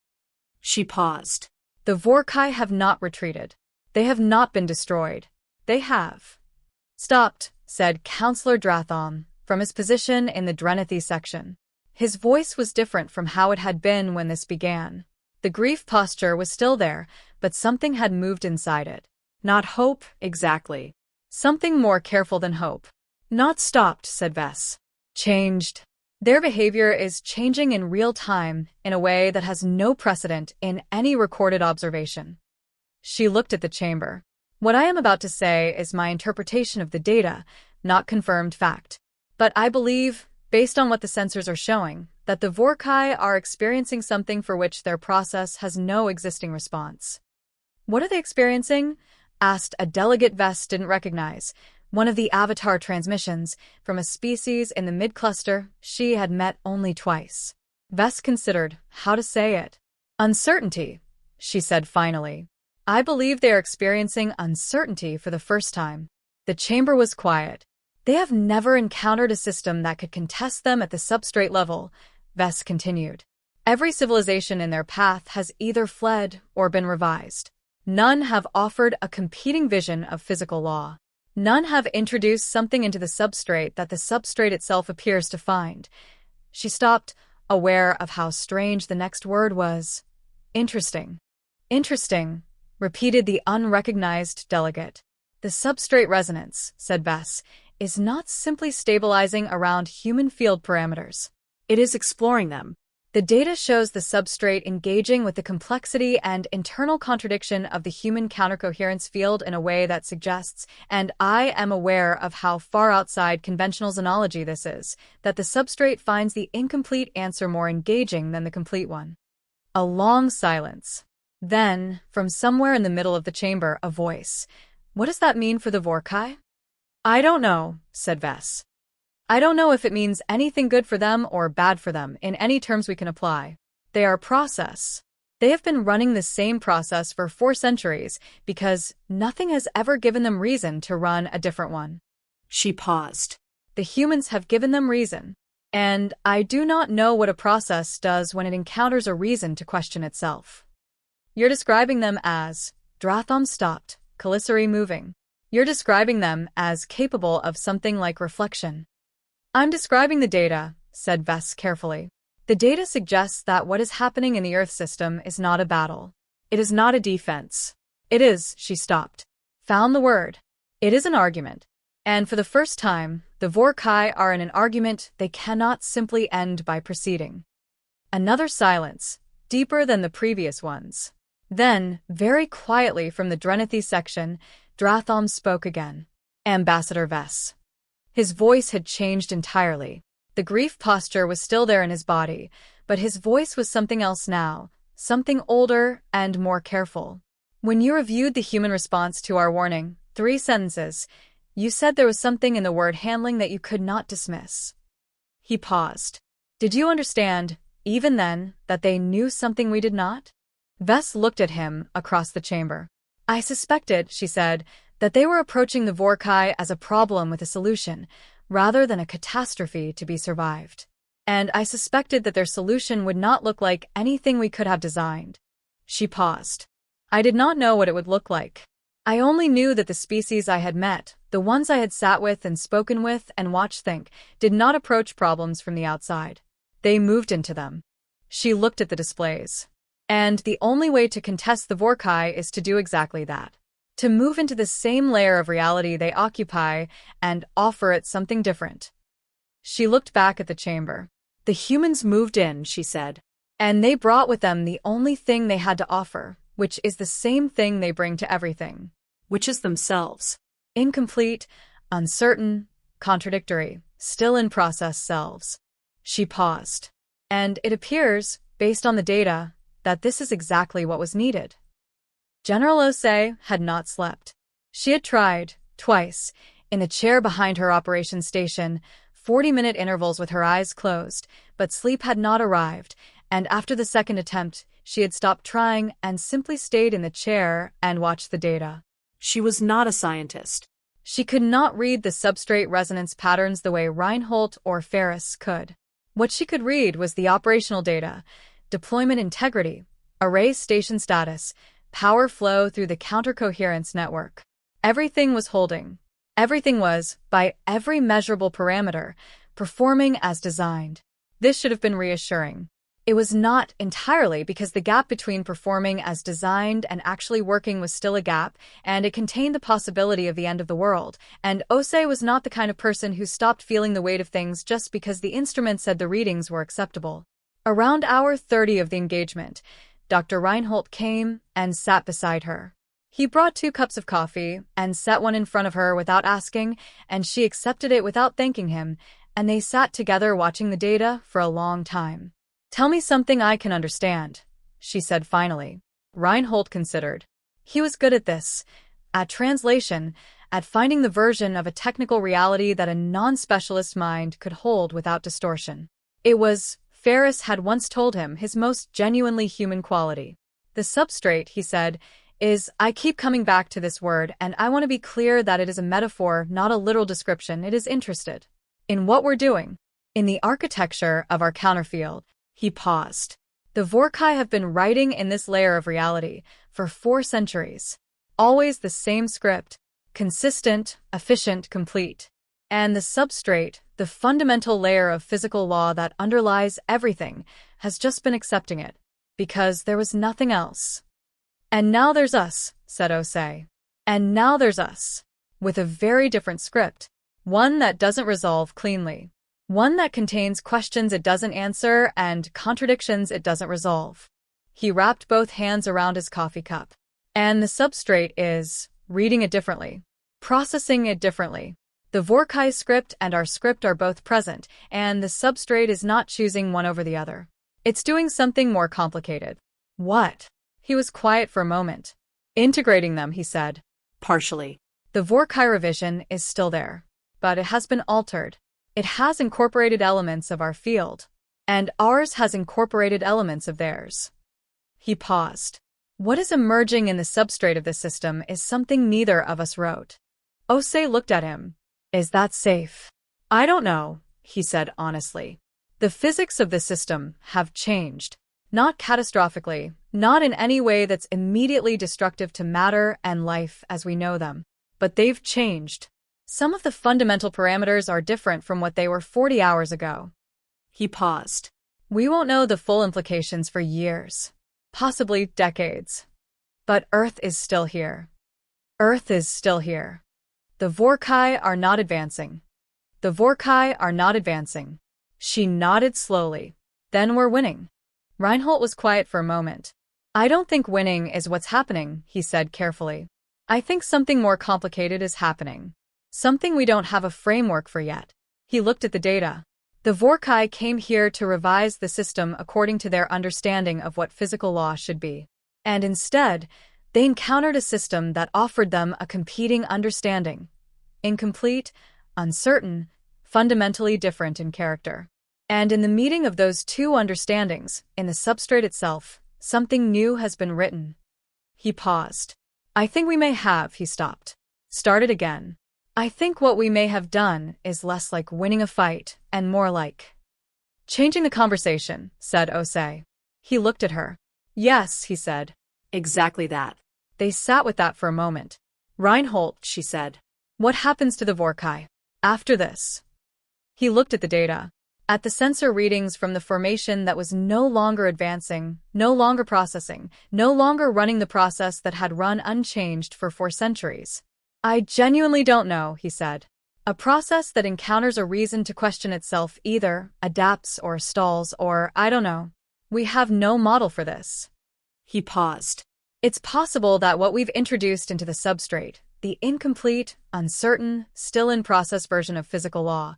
She paused. The Vorrkai have not retreated. They have not been destroyed. They have stopped, said Councillor Dratham, from his position in the Drenathy section. His voice was different from how it had been when this began. The grief posture was still there, but something had moved inside it. Not hope, exactly. Something more careful than hope. Not stopped, said Vess. Changed. Their behavior is changing in real time in a way that has no precedent in any recorded observation. She looked at the chamber. What I am about to say is my interpretation of the data, not confirmed fact. But I believe, based on what the sensors are showing, that the Vorrkai are experiencing something for which their process has no existing response. What are they experiencing? Asked a delegate Vess didn't recognize. One of the avatar transmissions from a species in the mid-cluster she had met only twice. Vess considered how to say it. Uncertainty, she said finally. I believe they are experiencing uncertainty for the first time. The chamber was quiet. They have never encountered a system that could contest them at the substrate level, Vess continued. Every civilization in their path has either fled or been revised. None have offered a competing vision of physical law. None have introduced something into the substrate that the substrate itself appears to find. She stopped, aware of how strange the next word was. Interesting. Interesting, repeated the unrecognized delegate. The substrate resonance, said Vess, is not simply stabilizing around human field parameters. It is exploring them. The data shows the substrate engaging with the complexity and internal contradiction of the human countercoherence field in a way that suggests, and I am aware of how far outside conventional xenology this is, that the substrate finds the incomplete answer more engaging than the complete one. A long silence. Then, from somewhere in the middle of the chamber, a voice. What does that mean for the Vorrkai? I don't know, said Vess. I don't know if it means anything good for them or bad for them in any terms we can apply. They are a process. They have been running the same process for 4 centuries because nothing has ever given them reason to run a different one. She paused. The humans have given them reason, and I do not know what a process does when it encounters a reason to question itself. You're describing them as, Dratham stopped, Calicere moving. You're describing them as capable of something like reflection. I'm describing the data, said Vess carefully. The data suggests that what is happening in the Earth system is not a battle. It is not a defense. It is, she stopped. Found the word. It is an argument. And for the first time, the Vorrkai are in an argument they cannot simply end by proceeding. Another silence, deeper than the previous ones. Then, very quietly from the Drenathy section, Dratham spoke again. Ambassador Vess. His voice had changed entirely. The grief posture was still there in his body, but his voice was something else now, something older and more careful. When you reviewed the human response to our warning, 3 sentences, you said there was something in the word handling that you could not dismiss. He paused. Did you understand, even then, that they knew something we did not? Vess looked at him across the chamber. I suspected, she said, that they were approaching the Vorrkai as a problem with a solution, rather than a catastrophe to be survived. And I suspected that their solution would not look like anything we could have designed. She paused. I did not know what it would look like. I only knew that the species I had met, the ones I had sat with and spoken with and watched think, did not approach problems from the outside. They moved into them. She looked at the displays. And the only way to contest the Vorrkai is to do exactly that. To move into the same layer of reality they occupy and offer it something different. She looked back at the chamber. The humans moved in, she said. And they brought with them the only thing they had to offer, which is the same thing they bring to everything. Which is themselves. Incomplete, uncertain, contradictory, still in process selves. She paused. And it appears, based on the data, that this is exactly what was needed. General Osei had not slept. She had tried, twice, in the chair behind her operations station, 40-minute intervals with her eyes closed, but sleep had not arrived, and after the second attempt, she had stopped trying and simply stayed in the chair and watched the data. She was not a scientist. She could not read the substrate resonance patterns the way Reinhold or Ferris could. What she could read was the operational data, deployment integrity, array station status, power flow through the countercoherence network. Everything was holding. Everything was, by every measurable parameter, performing as designed. This should have been reassuring. It was not entirely because the gap between performing as designed and actually working was still a gap, and it contained the possibility of the end of the world, and Osei was not the kind of person who stopped feeling the weight of things just because the instrument said the readings were acceptable. Around hour 30 of the engagement, Dr. Reinhold came and sat beside her. He brought 2 cups of coffee and set one in front of her without asking, and she accepted it without thanking him, and they sat together watching the data for a long time. Tell me something I can understand, she said finally. Reinhold considered. He was good at this, at translation, at finding the version of a technical reality that a non-specialist mind could hold without distortion. It was, Ferris had once told him, his most genuinely human quality. The substrate, he said, I keep coming back to this word, and I want to be clear that it is a metaphor, not a literal description. It is interested in what we're doing, in the architecture of our counterfield. He paused. The Vorrkai have been writing in this layer of reality for 4 centuries. Always the same script, consistent, efficient, complete. And the substrate, the fundamental layer of physical law that underlies everything, has just been accepting it, because there was nothing else. And now there's us, said Osei. And now there's us, with a very different script, one that doesn't resolve cleanly. One that contains questions it doesn't answer and contradictions it doesn't resolve. He wrapped both hands around his coffee cup. And the substrate is reading it differently, processing it differently. The Vorrkai script and our script are both present, and the substrate is not choosing one over the other. It's doing something more complicated. What? He was quiet for a moment. Integrating them, he said. Partially. The Vorrkai revision is still there, but it has been altered. It has incorporated elements of our field, and ours has incorporated elements of theirs. He paused. What is emerging in the substrate of this system is something neither of us wrote. Osei looked at him. Is that safe? I don't know, he said honestly. The physics of the system have changed. Not catastrophically, not in any way that's immediately destructive to matter and life as we know them. But they've changed. Some of the fundamental parameters are different from what they were 40 hours ago. He paused. We won't know the full implications for years, possibly decades. But Earth is still here. Earth is still here. The Vorrkai are not advancing. The Vorrkai are not advancing. She nodded slowly. Then we're winning. Reinhold was quiet for a moment. I don't think winning is what's happening, he said carefully. I think something more complicated is happening. Something we don't have a framework for yet. He looked at the data. The Vorrkai came here to revise the system according to their understanding of what physical law should be. And instead, they encountered a system that offered them a competing understanding. Incomplete, uncertain, fundamentally different in character. And in the meeting of those 2 understandings, in the substrate itself, something new has been written. He paused. I think we may have, he stopped. Started again. I think what we may have done is less like winning a fight and more like changing the conversation, said Osei. He looked at her. Yes, he said. Exactly that. They sat with that for a moment. Reinhold, she said. What happens to the Vorrkai after this? He looked at the data, at the sensor readings from the formation that was no longer advancing, no longer processing, no longer running the process that had run unchanged for 4 centuries. I genuinely don't know, he said. A process that encounters a reason to question itself either adapts or stalls or, I don't know. We have no model for this. He paused. It's possible that what we've introduced into the substrate, the incomplete, uncertain, still-in-process version of physical law,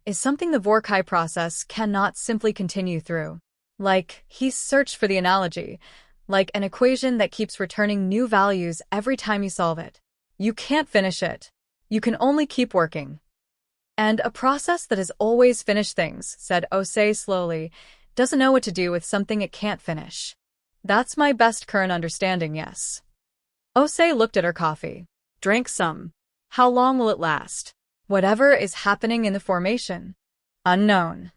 is something the Vorrkai process cannot simply continue through. Like, he searched for the analogy, like an equation that keeps returning new values every time you solve it. You can't finish it. You can only keep working. And a process that has always finished things, said Osei slowly, doesn't know what to do with something it can't finish. That's my best current understanding, yes. Osei looked at her coffee. Drank some. How long will it last? Whatever is happening in the formation. Unknown.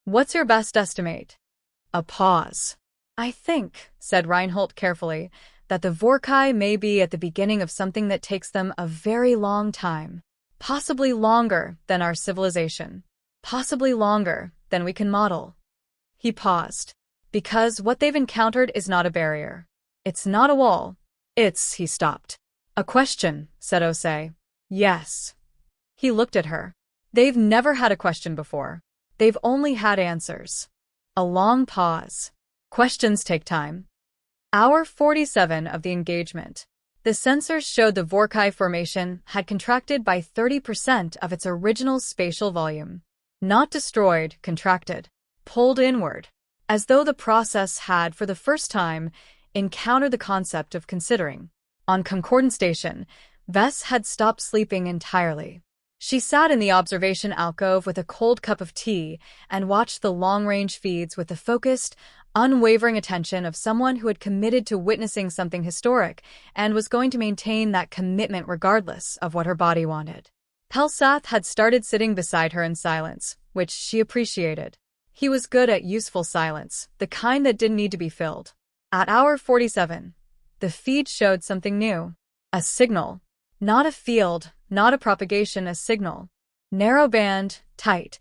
What's your best estimate? A pause. I think, said Reinhold carefully, that the Vorrkai may be at the beginning of something that takes them a very long time. Possibly longer than our civilization. Possibly longer than we can model. He paused. Because what they've encountered is not a barrier. It's not a wall. He stopped. A question, said Osei. Yes. He looked at her. They've never had a question before. They've only had answers. A long pause. Questions take time. Hour 47 of the engagement. The sensors showed the Vorrkai formation had contracted by 30% of its original spatial volume. Not destroyed, contracted. Pulled inward. As though the process had, for the first time, encountered the concept of considering. On Concordant Station, Vess had stopped sleeping entirely. She sat in the observation alcove with a cold cup of tea and watched the long-range feeds with the focused, unwavering attention of someone who had committed to witnessing something historic and was going to maintain that commitment regardless of what her body wanted. Pelsath had started sitting beside her in silence, which she appreciated. He was good at useful silence, the kind that didn't need to be filled. At hour 47, the feed showed something new. A signal. Not a field, not a propagation, a signal. Narrow band, tight,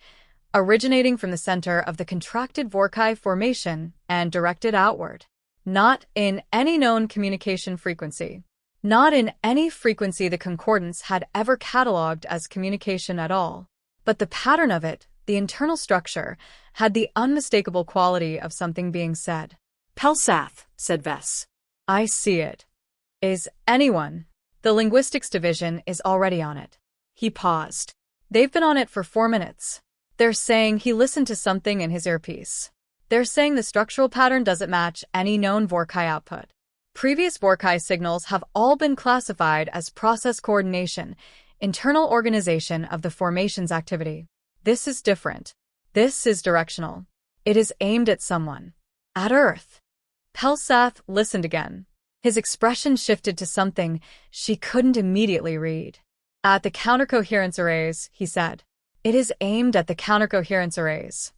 originating from the center of the contracted Vorrkai formation and directed outward. Not in any known communication frequency. Not in any frequency the concordance had ever catalogued as communication at all. But the pattern of it, the internal structure, had the unmistakable quality of something being said. Pelsath, said Vess. I see it. Is anyone? The linguistics division is already on it. He paused. They've been on it for 4 minutes. They're saying he listened to something in his earpiece. They're saying the structural pattern doesn't match any known Vorrkai output. Previous Vorrkai signals have all been classified as process coordination, internal organization of the formation's activity. This is different. This is directional. It is aimed at someone. At Earth. Pelsath listened again. His expression shifted to something she couldn't immediately read. At the countercoherence arrays, he said. It is aimed at the countercoherence arrays.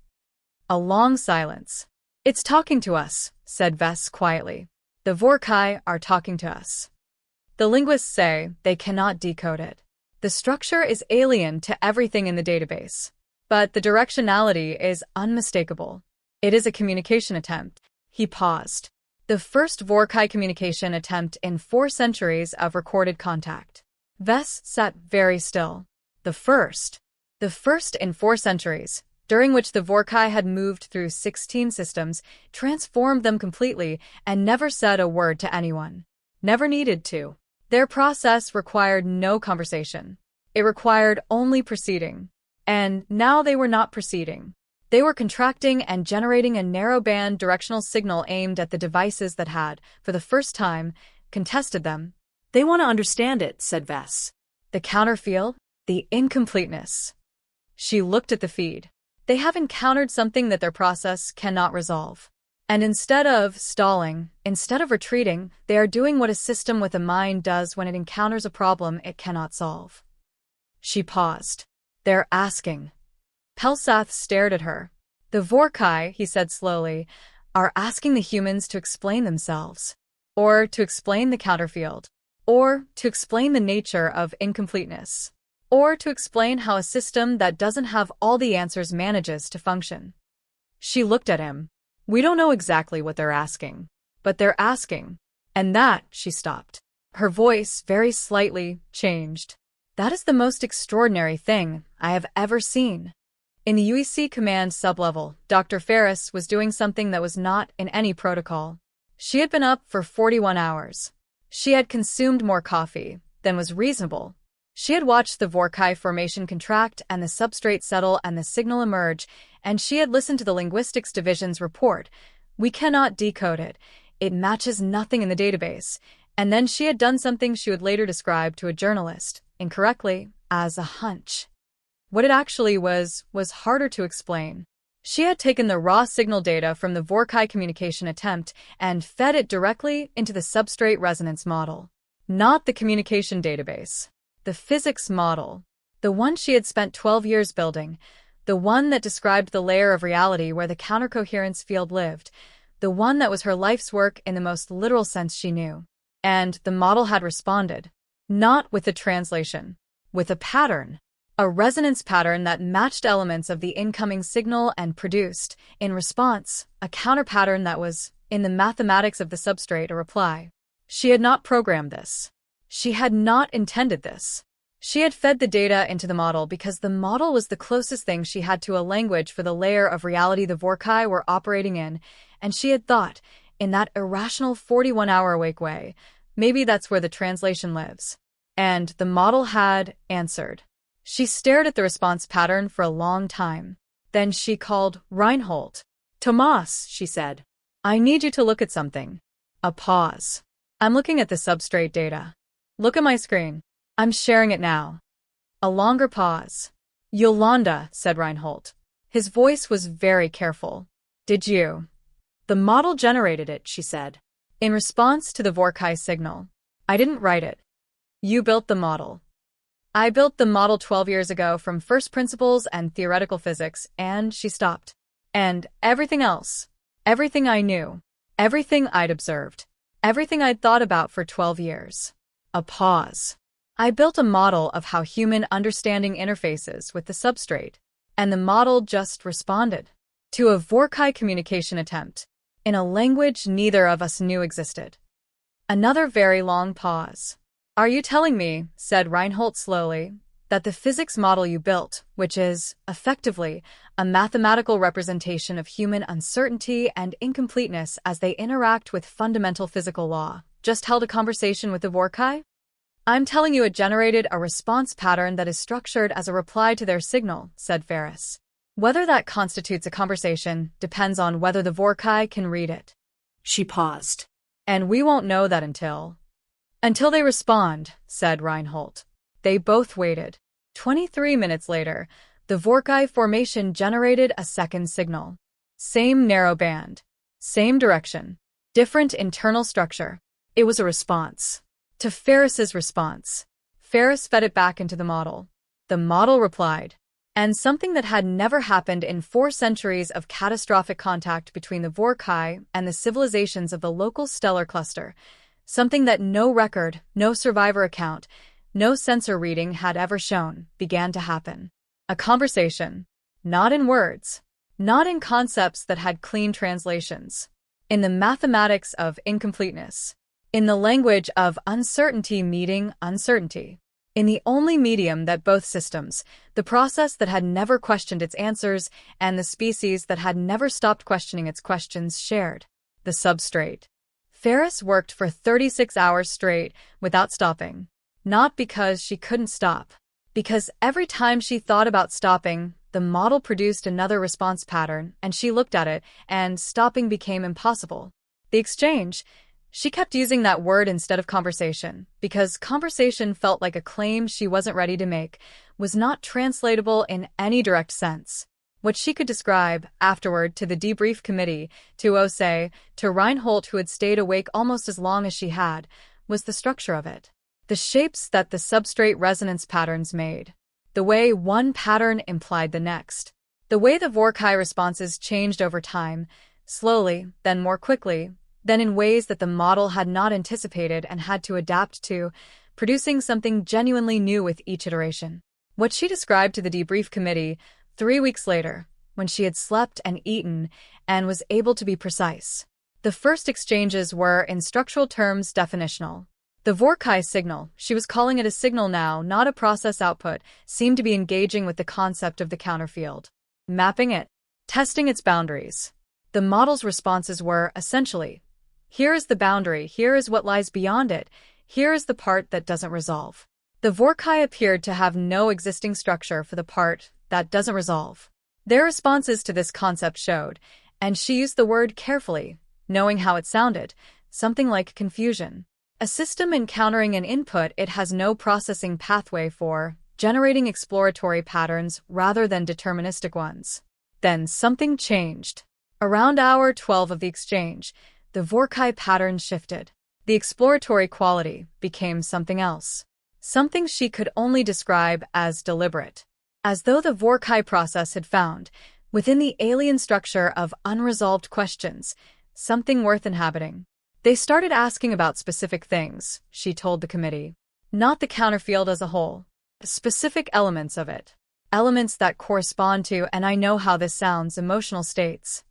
A long silence. It's talking to us, said Vess quietly. The Vorrkai are talking to us. The linguists say they cannot decode it. The structure is alien to everything in the database. But the directionality is unmistakable. It is a communication attempt. He paused. The first Vorrkai communication attempt in 4 centuries of recorded contact. Vess sat very still. The first in 4 centuries, during which the Vorrkai had moved through 16 systems, transformed them completely, and never said a word to anyone. Never needed to. Their process required no conversation. It required only proceeding. And now they were not proceeding. They were contracting and generating a narrow-band directional signal aimed at the devices that had, for the first time, contested them. They want to understand it, said Vess. The counterfield? The incompleteness. She looked at the feed. They have encountered something that their process cannot resolve. And instead of stalling, instead of retreating, they are doing what a system with a mind does when it encounters a problem it cannot solve. She paused. They're asking. Pelsath stared at her. The Vorrkai, he said slowly, are asking the humans to explain themselves. Or to explain the counterfield. Or to explain the nature of incompleteness. Or to explain how a system that doesn't have all the answers manages to function. She looked at him. We don't know exactly what they're asking. But they're asking. And that, she stopped. Her voice, very slightly, changed. That is the most extraordinary thing I have ever seen. In the UEC command sublevel, Dr. Ferris was doing something that was not in any protocol. She had been up for 41 hours. She had consumed more coffee than was reasonable. She had watched the Vorrkai formation contract and the substrate settle and the signal emerge, and she had listened to the linguistics division's report. We cannot decode it. It matches nothing in the database. And then she had done something she would later describe to a journalist, incorrectly, as a hunch. What it actually was harder to explain. She had taken the raw signal data from the Vorrkai communication attempt and fed it directly into the substrate resonance model. Not the communication database. The physics model. The one she had spent 12 years building. The one that described the layer of reality where the countercoherence field lived. The one that was her life's work in the most literal sense she knew. And the model had responded. Not with a translation. With a pattern. A resonance pattern that matched elements of the incoming signal and produced, in response, a counterpattern that was, in the mathematics of the substrate, a reply. She had not programmed this. She had not intended this. She had fed the data into the model because the model was the closest thing she had to a language for the layer of reality the Vorrkai were operating in, and she had thought, in that irrational 41-hour awake way, maybe that's where the translation lives. And the model had answered. She stared at the response pattern for a long time. Then she called Reinhold. Tomas, she said. I need you to look at something. A pause. I'm looking at the substrate data. Look at my screen. I'm sharing it now. A longer pause. Yolanda, said Reinhold. His voice was very careful. Did you? The model generated it, she said. In response to the Vorrkai signal. I didn't write it. You built the model. I built the model 12 years ago from first principles and theoretical physics, and she stopped. And everything else. Everything I knew. Everything I'd observed. Everything I'd thought about for 12 years. A pause. I built a model of how human understanding interfaces with the substrate, and the model just responded to a Vorrkai communication attempt in a language neither of us knew existed. Another very long pause. Are you telling me, said Reinhold slowly, that the physics model you built, which is, effectively, a mathematical representation of human uncertainty and incompleteness as they interact with fundamental physical law, just held a conversation with the Vorrkai? I'm telling you it generated a response pattern that is structured as a reply to their signal, said Ferris. Whether that constitutes a conversation depends on whether the Vorrkai can read it. She paused. And we won't know that until they respond, said Reinhold. They both waited. 23 minutes later, the Vorrkai formation generated a second signal. Same narrow band. Same direction. Different internal structure. It was a response. To Ferris's response. Ferris fed it back into the model. The model replied. And something that had never happened in 4 centuries of catastrophic contact between the Vorrkai and the civilizations of the local stellar cluster. Something that no record, no survivor account, no sensor reading had ever shown, began to happen. A conversation. Not in words. Not in concepts that had clean translations. In the mathematics of incompleteness. In the language of uncertainty meeting uncertainty. In the only medium that both systems, the process that had never questioned its answers, and the species that had never stopped questioning its questions shared. The substrate. Ferris worked for 36 hours straight, without stopping. Not because she couldn't stop. Because every time she thought about stopping, the model produced another response pattern, and she looked at it, and stopping became impossible. The exchange. She kept using that word instead of conversation, because conversation felt like a claim she wasn't ready to make, was not translatable in any direct sense. What she could describe, afterward, to the debrief committee, to Ose, to Reinhold who had stayed awake almost as long as she had, was the structure of it. The shapes that the substrate resonance patterns made. The way one pattern implied the next. The way the Vorrkai responses changed over time, slowly, then more quickly, then in ways that the model had not anticipated and had to adapt to, producing something genuinely new with each iteration. What she described to the debrief committee 3 weeks later, when she had slept and eaten and was able to be precise. The first exchanges were, in structural terms, definitional. The Vorrkai signal, she was calling it a signal now, not a process output, seemed to be engaging with the concept of the counterfield. Mapping it. Testing its boundaries. The model's responses were, essentially, here is the boundary, here is what lies beyond it, here is the part that doesn't resolve. The Vorrkai appeared to have no existing structure for the part that doesn't resolve. Their responses to this concept showed, and she used the word carefully, knowing how it sounded, something like confusion. A system encountering an input it has no processing pathway for, generating exploratory patterns rather than deterministic ones. Then something changed. Around hour 12 of the exchange, the Vorrkai pattern shifted. The exploratory quality became something else. Something she could only describe as deliberate. As though the Vorrkai process had found, within the alien structure of unresolved questions, something worth inhabiting. They started asking about specific things, she told the committee. Not the counterfield as a whole. Specific elements of it. Elements that correspond to, and I know how this sounds, emotional states.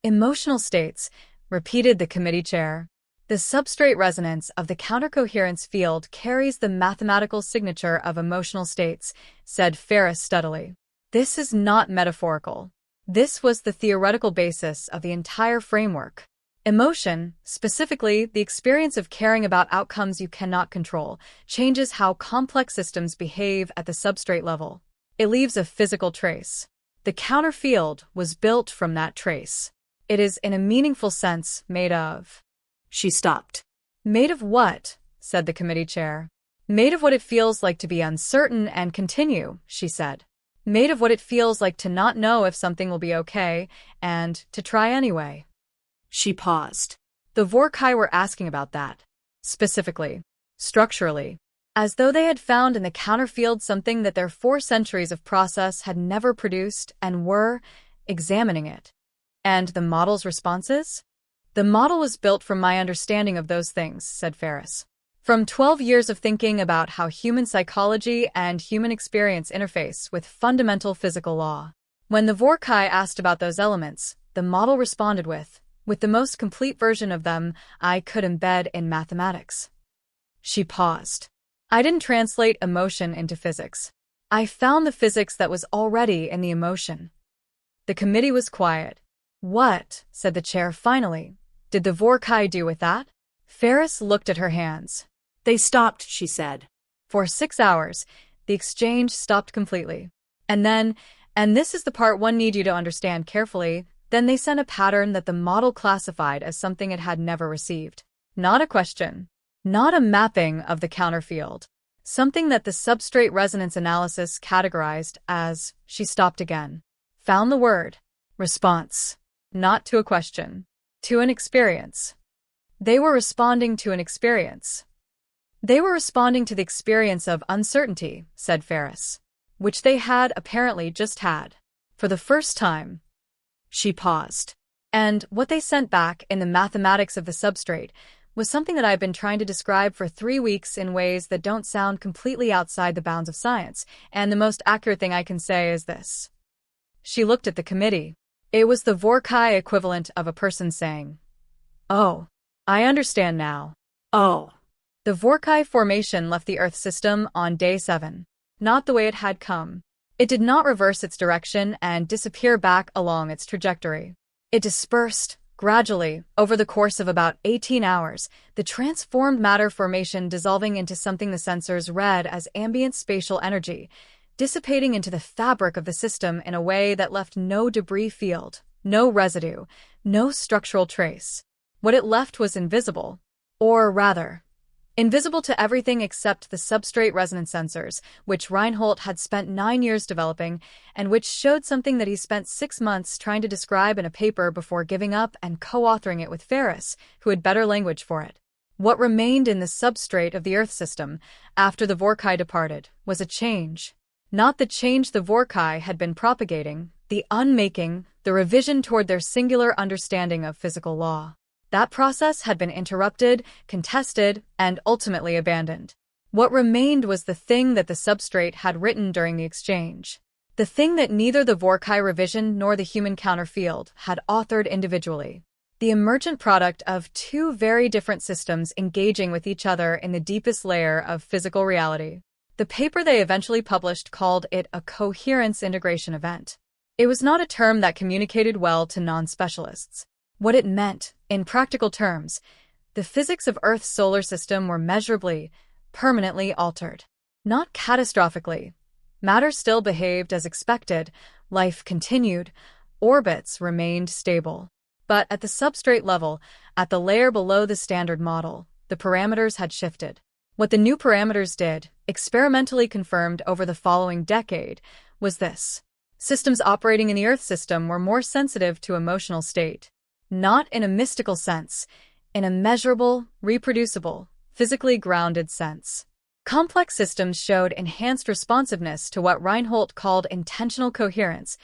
Emotional states, repeated the committee chair. The substrate resonance of the countercoherence field carries the mathematical signature of emotional states, said Ferris steadily. This is not metaphorical. This was the theoretical basis of the entire framework. Emotion, specifically the experience of caring about outcomes you cannot control, changes how complex systems behave at the substrate level. It leaves a physical trace. The counterfield was built from that trace. It is, in a meaningful sense, made of. She stopped. Made of what? Said the committee chair. Made of what it feels like to be uncertain and continue, she said. Made of what it feels like to not know if something will be okay, and to try anyway. She paused. The Vorrkai were asking about that. Specifically. Structurally. As though they had found in the counterfield something that their 4 centuries of process had never produced and were examining it. And the model's responses? The model was built from my understanding of those things, said Ferris. From 12 years of thinking about how human psychology and human experience interface with fundamental physical law. When the Vorrkai asked about those elements, the model responded with the most complete version of them I could embed in mathematics. She paused. I didn't translate emotion into physics. I found the physics that was already in the emotion. The committee was quiet. What, said the chair finally, did the Vorrkai do with that? Ferris looked at her hands. They stopped, she said. For 6 hours, the exchange stopped completely. And then, and this is the part one need you to understand carefully, then they sent a pattern that the model classified as something it had never received. Not a question. Not a mapping of the counterfield. Something that the substrate resonance analysis categorized as, she stopped again. Found the word. Response. Not to a question. To an experience. They were responding to an experience. They were responding to the experience of uncertainty, said Ferris. Which they had apparently just had. For the first time. She paused. And what they sent back in the mathematics of the substrate was something that I've been trying to describe for 3 weeks in ways that don't sound completely outside the bounds of science, and the most accurate thing I can say is this. She looked at the committee. It was the Vorrkai equivalent of a person saying, "Oh, I understand now." Oh. The Vorrkai formation left the Earth system on day 7, not the way it had come. It did not reverse its direction and disappear back along its trajectory. It dispersed, gradually, over the course of about 18 hours, the transformed matter formation dissolving into something the sensors read as ambient spatial energy, dissipating into the fabric of the system in a way that left no debris field, no residue, no structural trace. What it left was invisible. Or rather, invisible to everything except the substrate resonance sensors, which Reinhold had spent 9 years developing, and which showed something that he spent 6 months trying to describe in a paper before giving up and co-authoring it with Ferris, who had better language for it. What remained in the substrate of the Earth system, after the Vorrkai departed, was a change. Not the change the Vorrkai had been propagating, the unmaking, the revision toward their singular understanding of physical law. That process had been interrupted, contested, and ultimately abandoned. What remained was the thing that the substrate had written during the exchange. The thing that neither the Vorrkai revision nor the human counterfield had authored individually. The emergent product of two very different systems engaging with each other in the deepest layer of physical reality. The paper they eventually published called it a coherence integration event. It was not a term that communicated well to non-specialists. What it meant, in practical terms, the physics of Earth's solar system were measurably, permanently altered. Not catastrophically. Matter still behaved as expected, life continued, orbits remained stable. But at the substrate level, at the layer below the standard model, the parameters had shifted. What the new parameters did, experimentally confirmed over the following decade, was this. Systems operating in the Earth system were more sensitive to emotional state. Not in a mystical sense, in a measurable, reproducible, physically grounded sense. Complex systems showed enhanced responsiveness to what Reinhold called intentional coherence,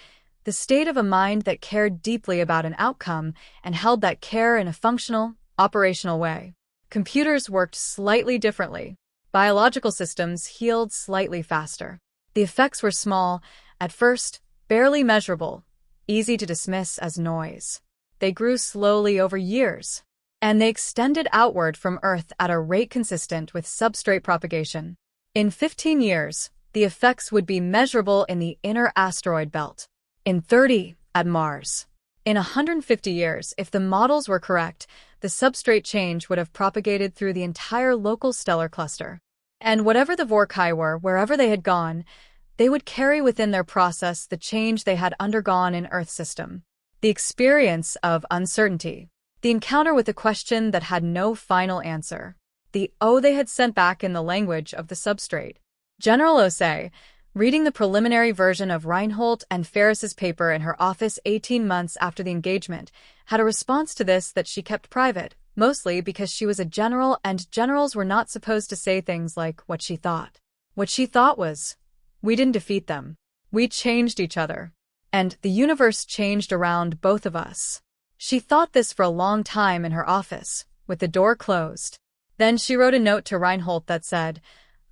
the state of a mind that cared deeply about an outcome and held that care in a functional, operational way. Computers worked slightly differently. Biological systems healed slightly faster. The effects were small, at first, barely measurable, easy to dismiss as noise. They grew slowly over years, and they extended outward from Earth at a rate consistent with substrate propagation. In 15 years, the effects would be measurable in the inner asteroid belt. In 30, at Mars. In 150 years, if the models were correct, the substrate change would have propagated through the entire local stellar cluster. And whatever the Vorrkai were, wherever they had gone, they would carry within their process the change they had undergone in Earth's system. The experience of uncertainty. The encounter with a question that had no final answer. The they had sent back in the language of the substrate. General Osei, reading the preliminary version of Reinhold and Ferris's paper in her office 18 months after the engagement, had a response to this that she kept private, mostly because she was a general and generals were not supposed to say things like what she thought. What she thought was, we didn't defeat them. We changed each other. And the universe changed around both of us. She thought this for a long time in her office, with the door closed. Then she wrote a note to Reinhold that said,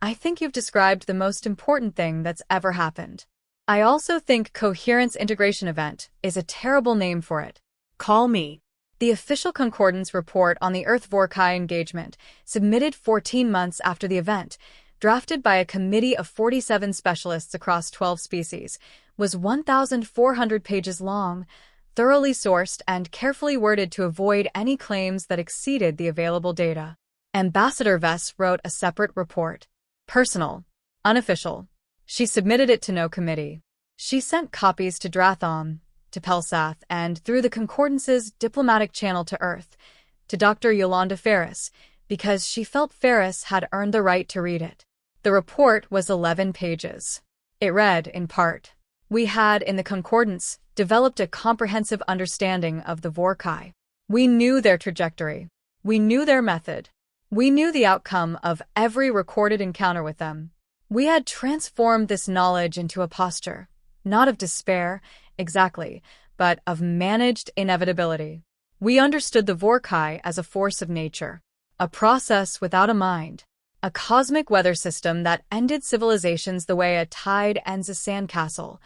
I think you've described the most important thing that's ever happened. I also think coherence integration event is a terrible name for it. Call me. The official concordance report on the Earth Vorrkai engagement, submitted 14 months after the event, drafted by a committee of 47 specialists across 12 species, was 1,400 pages long, thoroughly sourced and carefully worded to avoid any claims that exceeded the available data. Ambassador Vess wrote a separate report. Personal. Unofficial. She submitted it to no committee. She sent copies to Dratham, to Pelsath, and through the Concordance's diplomatic channel to Earth, to Dr. Yolanda Ferris, because she felt Ferris had earned the right to read it. The report was 11 pages. It read, in part, we had, in the Concordance, developed a comprehensive understanding of the Vorrkai. We knew their trajectory. We knew their method. We knew the outcome of every recorded encounter with them. We had transformed this knowledge into a posture, not of despair, exactly, but of managed inevitability. We understood the Vorrkai as a force of nature, a process without a mind, a cosmic weather system that ended civilizations the way a tide ends a sandcastle,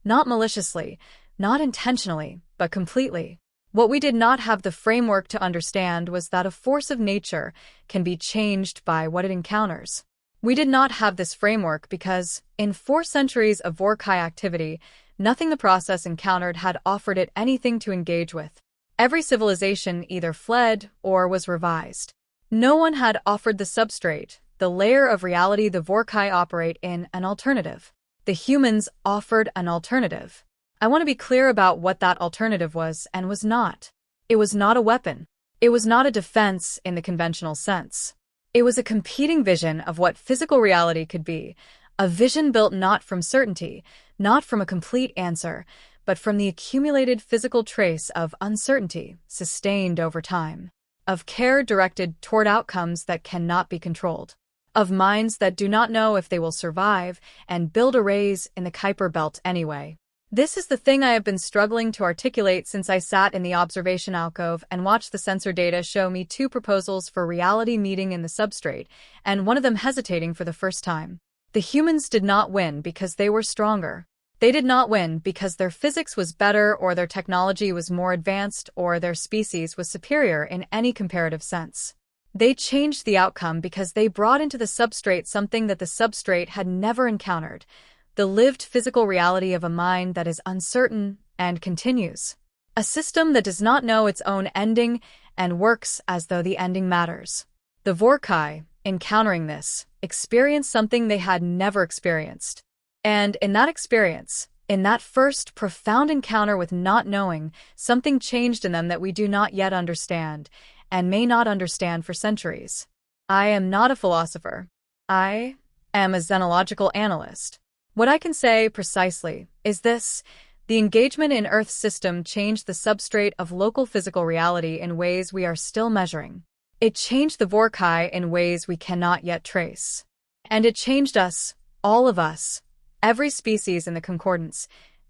not maliciously, not intentionally, but completely. What we did not have the framework to understand was that a force of nature can be changed by what it encounters. We did not have this framework because, in 4 centuries of Vorrkai activity, nothing the process encountered had offered it anything to engage with. Every civilization either fled or was revised. No one had offered the substrate, the layer of reality the Vorrkai operate in, an alternative. The humans offered an alternative. I want to be clear about what that alternative was and was not. It was not a weapon. It was not a defense in the conventional sense. It was a competing vision of what physical reality could be, a vision built not from certainty, not from a complete answer, but from the accumulated physical trace of uncertainty sustained over time, of care directed toward outcomes that cannot be controlled. of minds that do not know if they will survive and build arrays in the Kuiper Belt anyway. This is the thing I have been struggling to articulate since I sat in the observation alcove and watched the sensor data show me two proposals for reality meeting in the substrate, and one of them hesitating for the first time. The humans did not win because they were stronger. They did not win because their physics was better or their technology was more advanced or their species was superior in any comparative sense. They changed the outcome because they brought into the substrate something that the substrate had never encountered: the lived physical reality of a mind that is uncertain and continues. A system that does not know its own ending and works as though the ending matters. The Vorrkai, encountering this, experienced something they had never experienced. And in that experience, in that first profound encounter with not knowing, something changed in them that we do not yet understand, and may not understand for centuries. I am not a philosopher. I am a xenological analyst. What I can say precisely is this: the engagement in Earth's system changed the substrate of local physical reality in ways we are still measuring. It changed the Vorrkai in ways we cannot yet trace. And it changed us, all of us, every species in the concordance,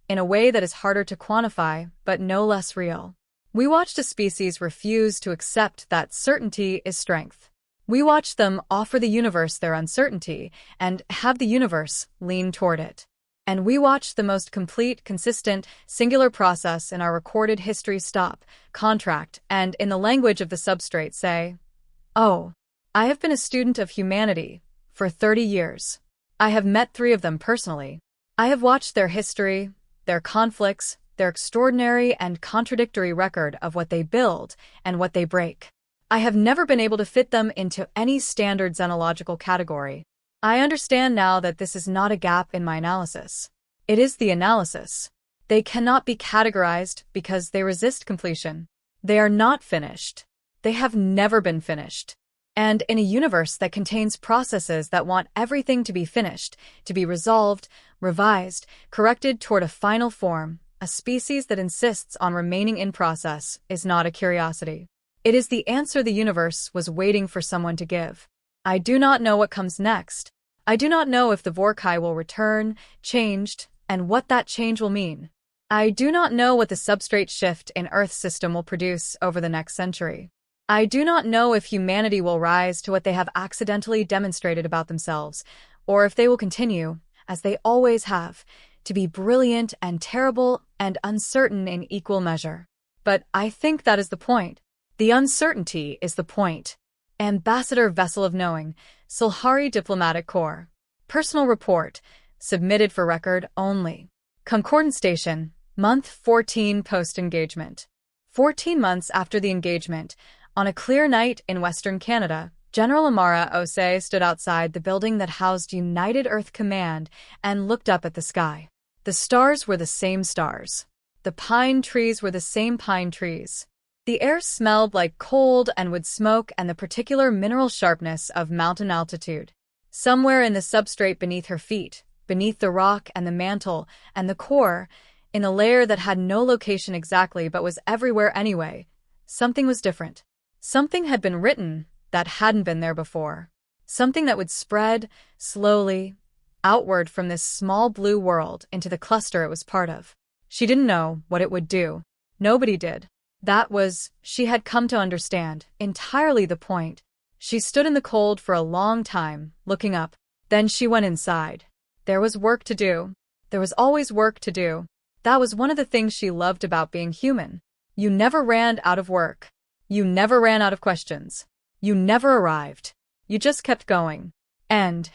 in a way that is harder to quantify, but no less real. We watched a species refuse to accept that certainty is strength. We watched them offer the universe their uncertainty and have the universe lean toward it. And we watched the most complete, consistent, singular process in our recorded history stop, contract, and, in the language of the substrate, say, "Oh, I have been a student of humanity for 30 years. I have met 3 of them personally. I have watched their history, their conflicts, their extraordinary and contradictory record of what they build and what they break. I have never been able to fit them into any standard xenological category. I understand now that this is not a gap in my analysis. It is the analysis. They cannot be categorized because they resist completion. They are not finished. They have never been finished. And in a universe that contains processes that want everything to be finished, to be resolved, revised, corrected toward a final form, a species that insists on remaining in process is not a curiosity. It is the answer the universe was waiting for someone to give. I do not know what comes next. I do not know if the Vorrkai will return, changed, and what that change will mean. I do not know what the substrate shift in Earth's system will produce over the next century. I do not know if humanity will rise to what they have accidentally demonstrated about themselves, or if they will continue, as they always have, to be brilliant and terrible and uncertain in equal measure. But I think that is the point. The uncertainty is the point. Ambassador Vessel of Knowing, Silhari Diplomatic Corps. Personal report, submitted for record only. Concordant Station, month 14 post-engagement. 14 months after the engagement, on a clear night in Western Canada, General Amara Osei stood outside the building that housed United Earth Command and looked up at the sky. The stars were the same stars. The pine trees were the same pine trees. The air smelled like cold and wood smoke and the particular mineral sharpness of mountain altitude. Somewhere in the substrate beneath her feet, beneath the rock and the mantle and the core, in a layer that had no location exactly but was everywhere anyway, something was different. Something had been written that hadn't been there before. Something that would spread, slowly, outward from this small blue world into the cluster it was part of. She didn't know what it would do. Nobody did. That was, she had come to understand, entirely the point. She stood in the cold for a long time, looking up. Then she went inside. There was work to do. There was always work to do. That was one of the things she loved about being human. You never ran out of work. You never ran out of questions. You never arrived. You just kept going. And